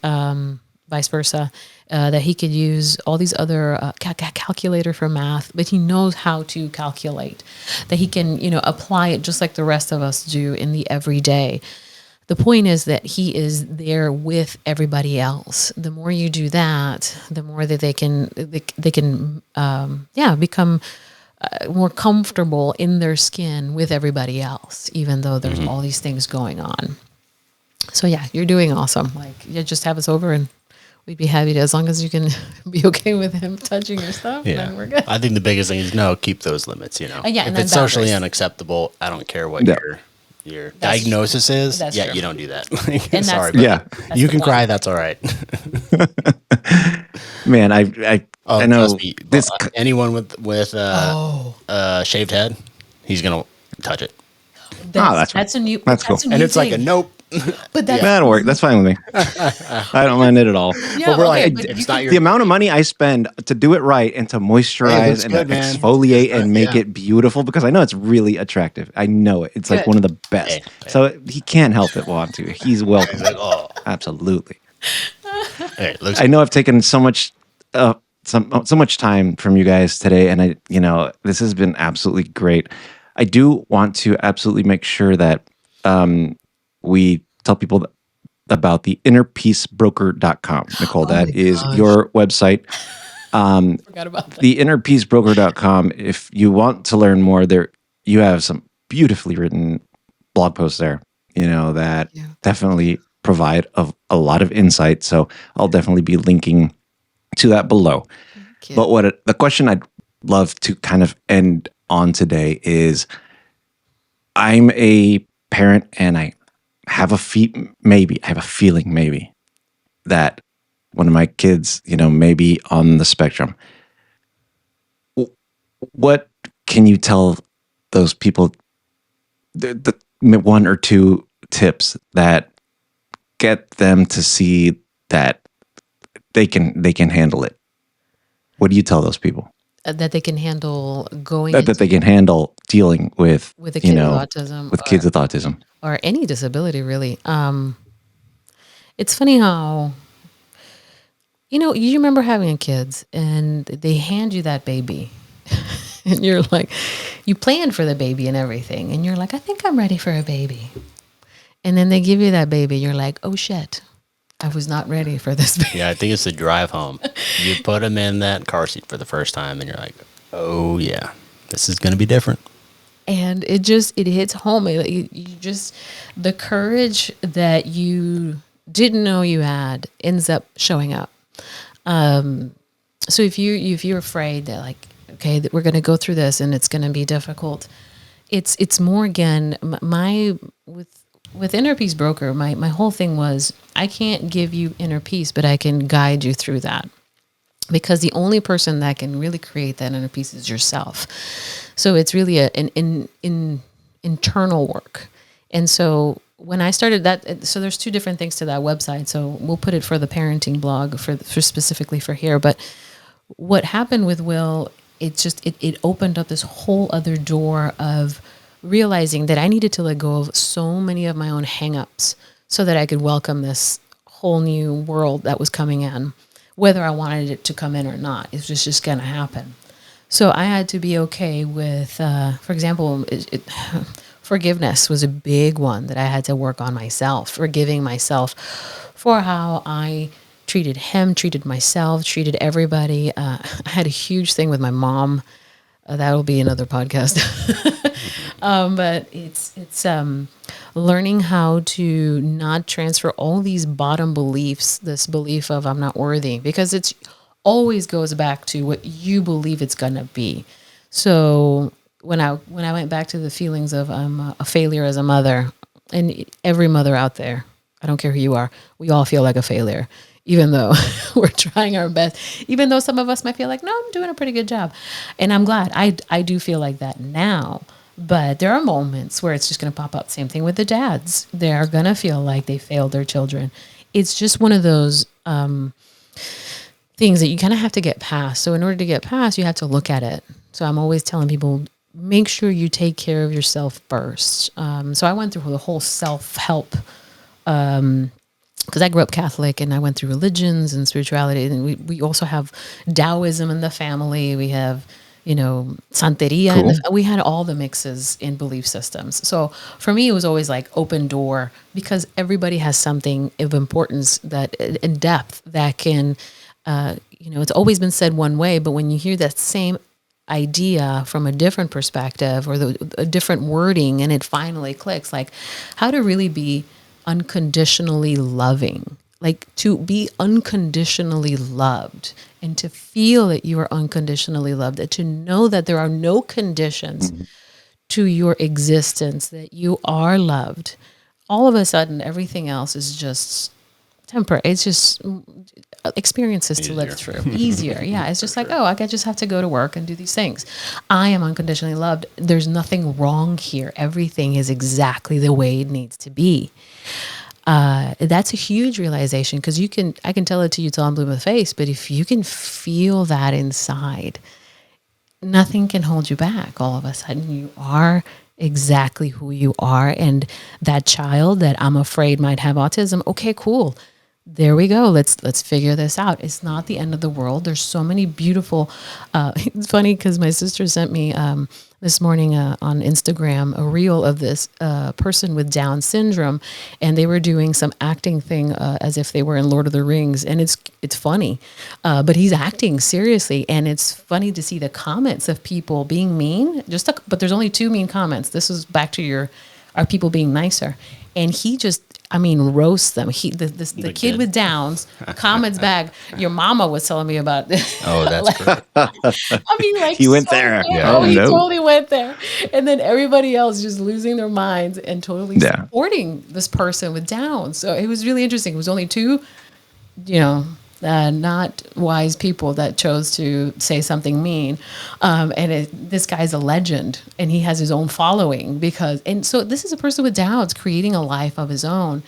vice versa, that he could use all these other calculator for math, but he knows how to calculate, that he can, apply it just like the rest of us do in the everyday. The point is that he is there with everybody else. The more you do that, the more that they can become more comfortable in their skin with everybody else, even though there's all these things going on. So yeah, you're doing awesome. Like, just have us over and we'd be happy to, as long as you can be okay with him touching your stuff, then we're good. I think the biggest thing is keep those limits, if it's socially unacceptable, I don't care what your diagnosis is. That's true. You don't do that. And sorry, that's you can cry, that's all right. Man, I know me, anyone with shaved head, he's gonna touch it. That's a new cool. And it's thing. like a nope. But that'll work. That's fine with me. I don't mind it at all. Yeah, but we're the amount of money I spend to do it right and to moisturize and exfoliate and make it beautiful, because I know it's really attractive. I know it. It's like one of the best. So he can't help it want to. He's welcome. Absolutely. I know I've taken so much time from you guys today, and this has been absolutely great. I do want to absolutely make sure that we tell people about the innerpeacebroker.com. Nicole, that is your website. Forgot about that. The innerpeacebroker.com. If you want to learn more, there you have some beautifully written blog posts there, that definitely provide a lot of insight. So I'll definitely be linking to that below. But the question I'd love to kind of end on today is, I'm a parent, and I have a feeling maybe that one of my kids, may be on the spectrum. What can you tell those people, the one or two tips that get them to see that they can handle it? What do you tell those people? That they can handle that they can handle dealing with a kid with autism, kids with autism, or any disability, really. It's funny how, you remember having a kid and they hand you that baby and you're like, you planned for the baby and everything, and you're like, I think I'm ready for a baby. And then they give you that baby, you're like, oh shit, I was not ready for this baby. Yeah, I think it's the drive home. You put him in that car seat for the first time, and you're like, oh yeah, this is going to be different. And it hits home. The courage that you didn't know you had ends up showing up. So if you're afraid that, like, okay, that we're going to go through this and it's going to be difficult, it's more, again, with Inner Peace Broker, my whole thing was, I can't give you inner peace, but I can guide you through that. Because the only person that can really create that inner peace is yourself. So it's really an internal work. And so when I started that, so there's two different things to that website. So we'll put it for the parenting blog for specifically for here. But what happened with Will, it opened up this whole other door of realizing that I needed to let go of so many of my own hangups so that I could welcome this whole new world that was coming in, whether I wanted it to come in or not. It was just going to happen. So I had to be okay with, for example, forgiveness was a big one that I had to work on myself, forgiving myself for how I treated him, treated myself, treated everybody. I had a huge thing with my mom. That will be another podcast. But it's learning how to not transfer all these bottom beliefs, this belief of I'm not worthy, because it's always goes back to what you believe it's going to be. So when I went back to the feelings of I'm a failure as a mother, and every mother out there, I don't care who you are, we all feel like a failure, even though we're trying our best, even though some of us might feel like, no, I'm doing a pretty good job. And I'm glad I do feel like that now. But there are moments where it's just going to pop up. Same thing with the dads. They are going to feel like they failed their children. It's just one of those things that you kind of have to get past. So in order to get past, you have to look at it. So I'm always telling people, make sure you take care of yourself first. So I went through the whole self-help because I grew up Catholic and I went through religions and spirituality. And we also have Taoism in the family. We have, Santeria. Cool. We had all the mixes in belief systems. So for me, it was always like open door because everybody has something of importance that in depth that can, it's always been said one way, but when you hear that same idea from a different perspective or a different wording and it finally clicks, like how to really be unconditionally loving, like to be unconditionally loved and to feel that you are unconditionally loved, that to know that there are no conditions to your existence, that you are loved. All of a sudden, everything else is just temporary. It's just experiences to live through. Easier. Yeah. It's just like, I just have to go to work and do these things. I am unconditionally loved. There's nothing wrong here. Everything is exactly the way it needs to be. That's a huge realization because I can tell it to you till I'm blue in the face, but if you can feel that inside, nothing can hold you back. All of a sudden you are exactly who you are. And that child that I'm afraid might have autism, okay, cool. There we go. Let's figure this out. It's not the end of the world. There's so many beautiful, it's funny because my sister sent me this morning on Instagram a reel of this person with Down syndrome, and they were doing some acting thing as if they were in Lord of the Rings, and it's funny, but he's acting seriously, and it's funny to see the comments of people being mean. But there's only 2 mean comments. This is back to are people being nicer, and he just. Roast them. The kid with Downs comments back. Your mama was telling me about this. Oh, that's great. He went there. Yeah. He totally went there. And then everybody else just losing their minds and totally supporting this person with Downs. So it was really interesting. It was only 2, not wise people that chose to say something mean. This guy's a legend and he has his own following and so this is a person with Downs creating a life of his own.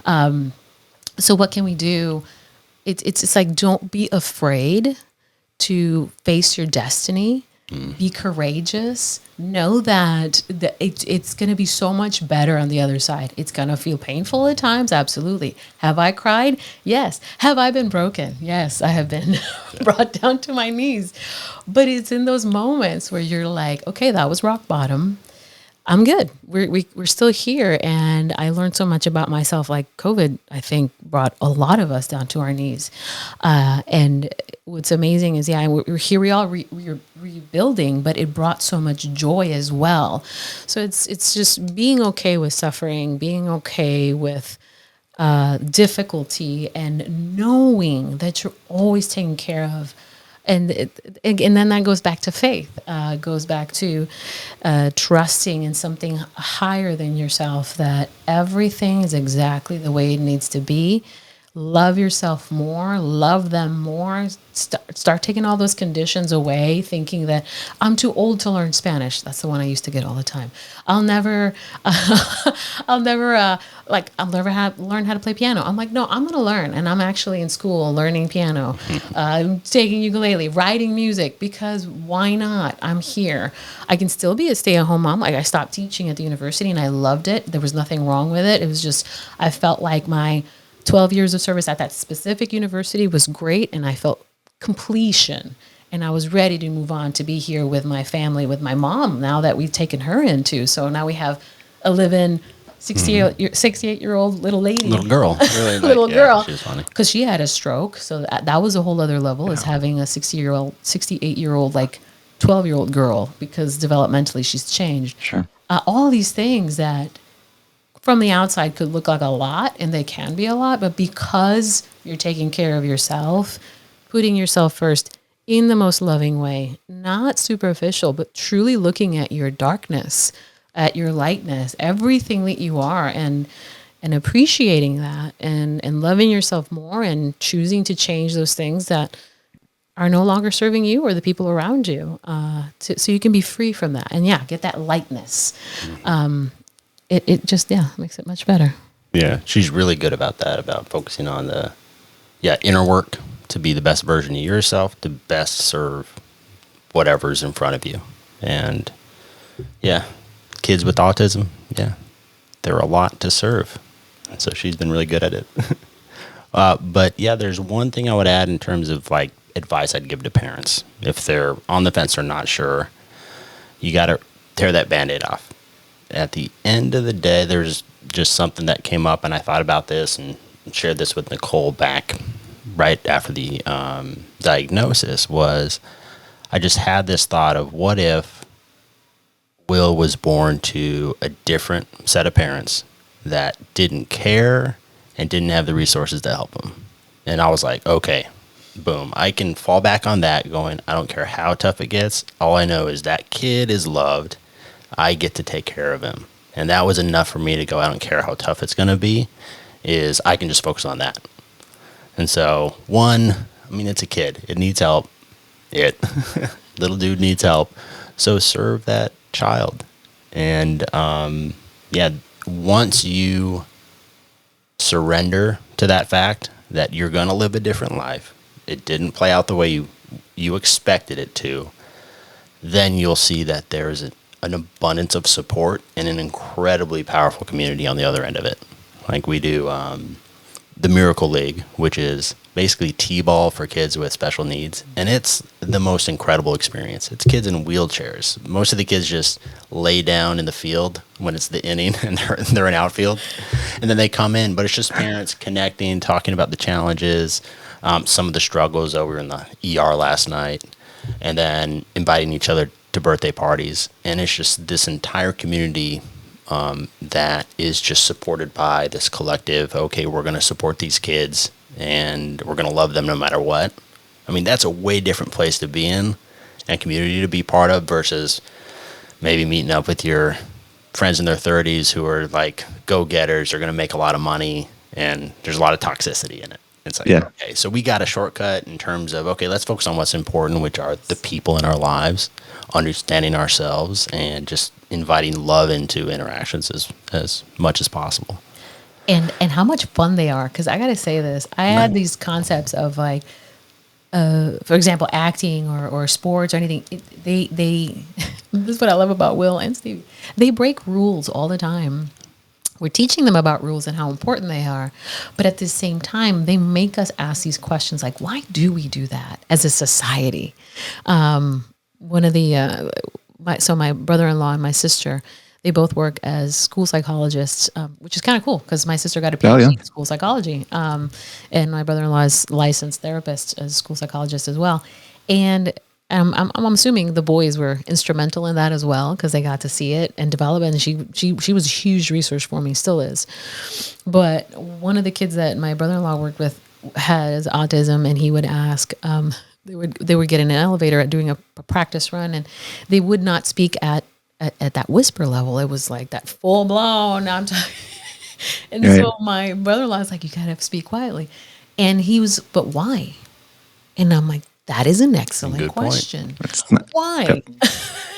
So what can we do? It's like, don't be afraid to face your destiny. Be courageous. Know that it's going to be so much better on the other side. It's going to feel painful at times. Absolutely. Have I cried? Yes. Have I been broken? Yes, I have been brought down to my knees. But it's in those moments where you're like, okay, that was rock bottom. I'm good. We're still here. And I learned so much about myself. Like COVID, I think, brought a lot of us down to our knees. And what's amazing is, we're here. We're rebuilding, but it brought so much joy as well. So it's just being okay with suffering, being okay with difficulty, and knowing that you're always taken care of. And then that goes back to faith, goes back to trusting in something higher than yourself, that everything is exactly the way it needs to be. Love yourself more, love them more. Start taking all those conditions away, thinking that I'm too old to learn Spanish. That's the one I used to get all the time. I'll never learn how to play piano. I'm like, no, I'm going to learn. And I'm actually in school learning piano, taking ukulele, writing music, because why not? I'm here. I can still be a stay-at-home mom. Like, I stopped teaching at the university and I loved it. There was nothing wrong with it. It was just, I felt like my 12 years of service at that specific university was great, and I felt completion, and I was ready to move on to be here with my family, with my mom, now that we've taken her into. So now we have a living 68-year-old little lady. Little girl. Really, little girl. She was funny. Because she had a stroke. So that was a whole other level, is having a 68-year-old, like 12-year-old girl, because developmentally she's changed. Sure. All these things that from the outside could look like a lot, and they can be a lot, but because you're taking care of yourself, putting yourself first in the most loving way, not superficial, but truly looking at your darkness, at your lightness, everything that you are, and appreciating that, and loving yourself more, and choosing to change those things that are no longer serving you or the people around you, so you can be free from that. And get that lightness. It just makes it much better. Yeah, she's really good about that, about focusing on the inner work to be the best version of yourself, to best serve whatever's in front of you. And kids with autism, they're a lot to serve. And so she's been really good at it. But there's one thing I would add in terms of like advice I'd give to parents. If they're on the fence or not sure, you got to tear that Bandaid off. At the end of the day, there's just something that came up, and I thought about this and shared this with Nicole back right after the diagnosis. Was I just had this thought of, what if Will was born to a different set of parents that didn't care and didn't have the resources to help him? And I was like, okay, boom, I can fall back on that, going, I don't care how tough it gets. All I know is that kid is loved. I get to take care of him. And that was enough for me to go, I don't care how tough it's going to be, is I can just focus on that. And so, it's a kid. It needs help. Little dude needs help. So serve that child. And, once you surrender to that fact that you're going to live a different life, it didn't play out the way you expected it to, then you'll see that there's an abundance of support and an incredibly powerful community on the other end of it. Like we do the Miracle League, which is basically T-ball for kids with special needs. And it's the most incredible experience. It's kids in wheelchairs. Most of the kids just lay down in the field when it's the inning and they're in outfield. And then they come in, but it's just parents connecting, talking about the challenges, some of the struggles. We were in the ER last night, and then inviting each other to birthday parties. And it's just this entire community that is just supported by this collective, okay, we're going to support these kids and we're going to love them no matter what. That's a way different place to be in and community to be part of versus maybe meeting up with your friends in their 30s who are like go-getters, are going to make a lot of money, and there's a lot of toxicity in it. It's like, okay, so we got a shortcut in terms of, okay, let's focus on what's important, which are the people in our lives, understanding ourselves, and just inviting love into interactions as much as possible. And how much fun they are. Because I got to say this, I had these concepts of like, for example, acting or sports or anything. They this is what I love about Will and Stevie. They break rules all the time. We're teaching them about rules and how important they are. But at the same time, they make us ask these questions like, why do we do that as a society? One of the, my brother-in-law and my sister, they both work as school psychologists, which is kind of cool because my sister got a PhD in school psychology. And my brother-in-law is licensed therapist as a school psychologist as well. And I'm assuming the boys were instrumental in that as well because they got to see it and develop it. And she was a huge resource for me, still is. But one of the kids that my brother-in-law worked with has autism, and he would ask, they would get in an elevator at doing a practice run, and they would not speak at that whisper level. It was like that full blown. I'm talking. And so my brother-in-law was like, you gotta speak quietly. And he was, but why? And I'm like, that is an excellent question. Why?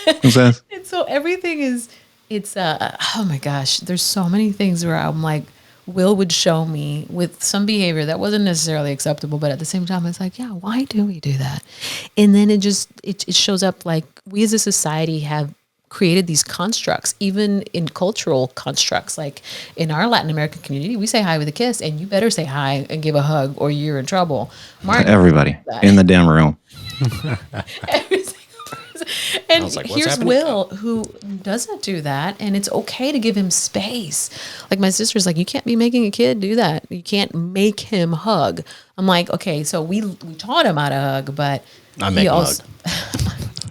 Yep. And so everything is, it's, oh my gosh, there's so many things where I'm like, Will would show me with some behavior that wasn't necessarily acceptable, but at the same time, it's like, yeah, why do we do that? And then it shows up like we as a society have created these constructs, even in cultural constructs. Like in our Latin American community, we say hi with a kiss, and you better say hi and give a hug or you're in trouble. Martin, everybody in the damn room. And like, here's Will, who doesn't do that, and it's okay to give him space. Like my sister's like, you can't be making a kid do that. You can't make him hug. I'm like, okay, so we taught him how to hug, but I make him hug.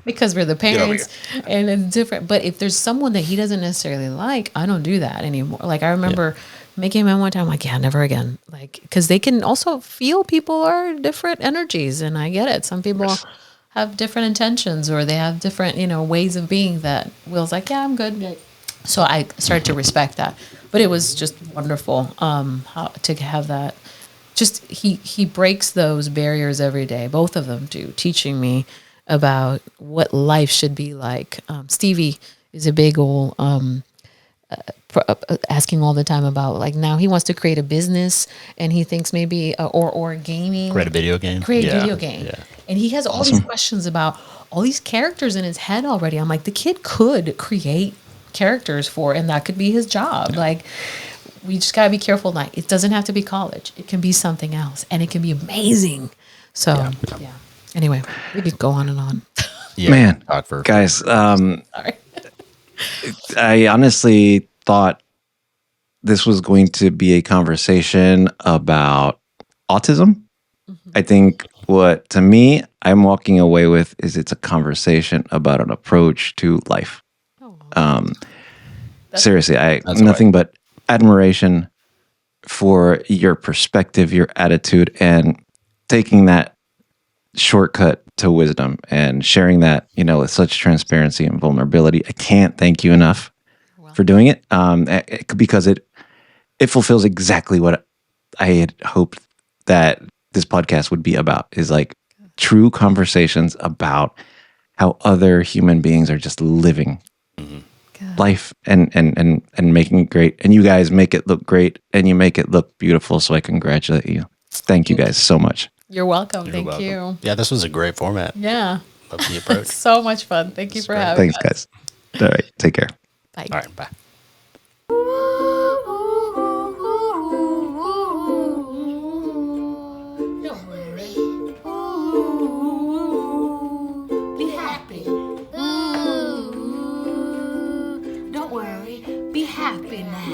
Because we're the parents and it's different. But if there's someone that he doesn't necessarily like, I don't do that anymore. Like I remember making him one time, like, yeah, never again. Like, because they can also feel people are different energies. And I get it. Some people have different intentions, or they have different, ways of being that Will's like, yeah, I'm good. So I started to respect that. But it was just wonderful to have that. Just he breaks those barriers every day. Both of them do, teaching me about what life should be like. Stevie is a big old asking all the time about, like, now he wants to create a business, and he thinks maybe or gaming, create a video game, and he has all these questions about all these characters in his head already. I'm like, the kid could create characters and that could be his job. Like, we just gotta be careful. Like, it doesn't have to be college; it can be something else, and it can be amazing. So yeah. Anyway, we could go on and on. Man, guys, I honestly thought this was going to be a conversation about autism. I think what, to me, I'm walking away with is it's a conversation about an approach to life. Seriously, that's nothing but admiration for your perspective, your attitude, and taking that shortcut to wisdom and sharing that, with such transparency and vulnerability. I can't thank you enough for doing it, because it fulfills exactly what I had hoped that this podcast would be about, is like true conversations about how other human beings are just living life and making it great. And you guys make it look great, and you make it look beautiful. So I congratulate you. Thank you guys so much. You're welcome. Thank you. Yeah, this was a great format. Yeah. Love the approach. So much fun. Thank you for having us. Thanks, guys. All right. Take care. Bye. All right. Bye. Don't worry. Be happy. Don't worry. Be happy now.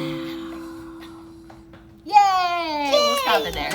Yay! We'll stop it there.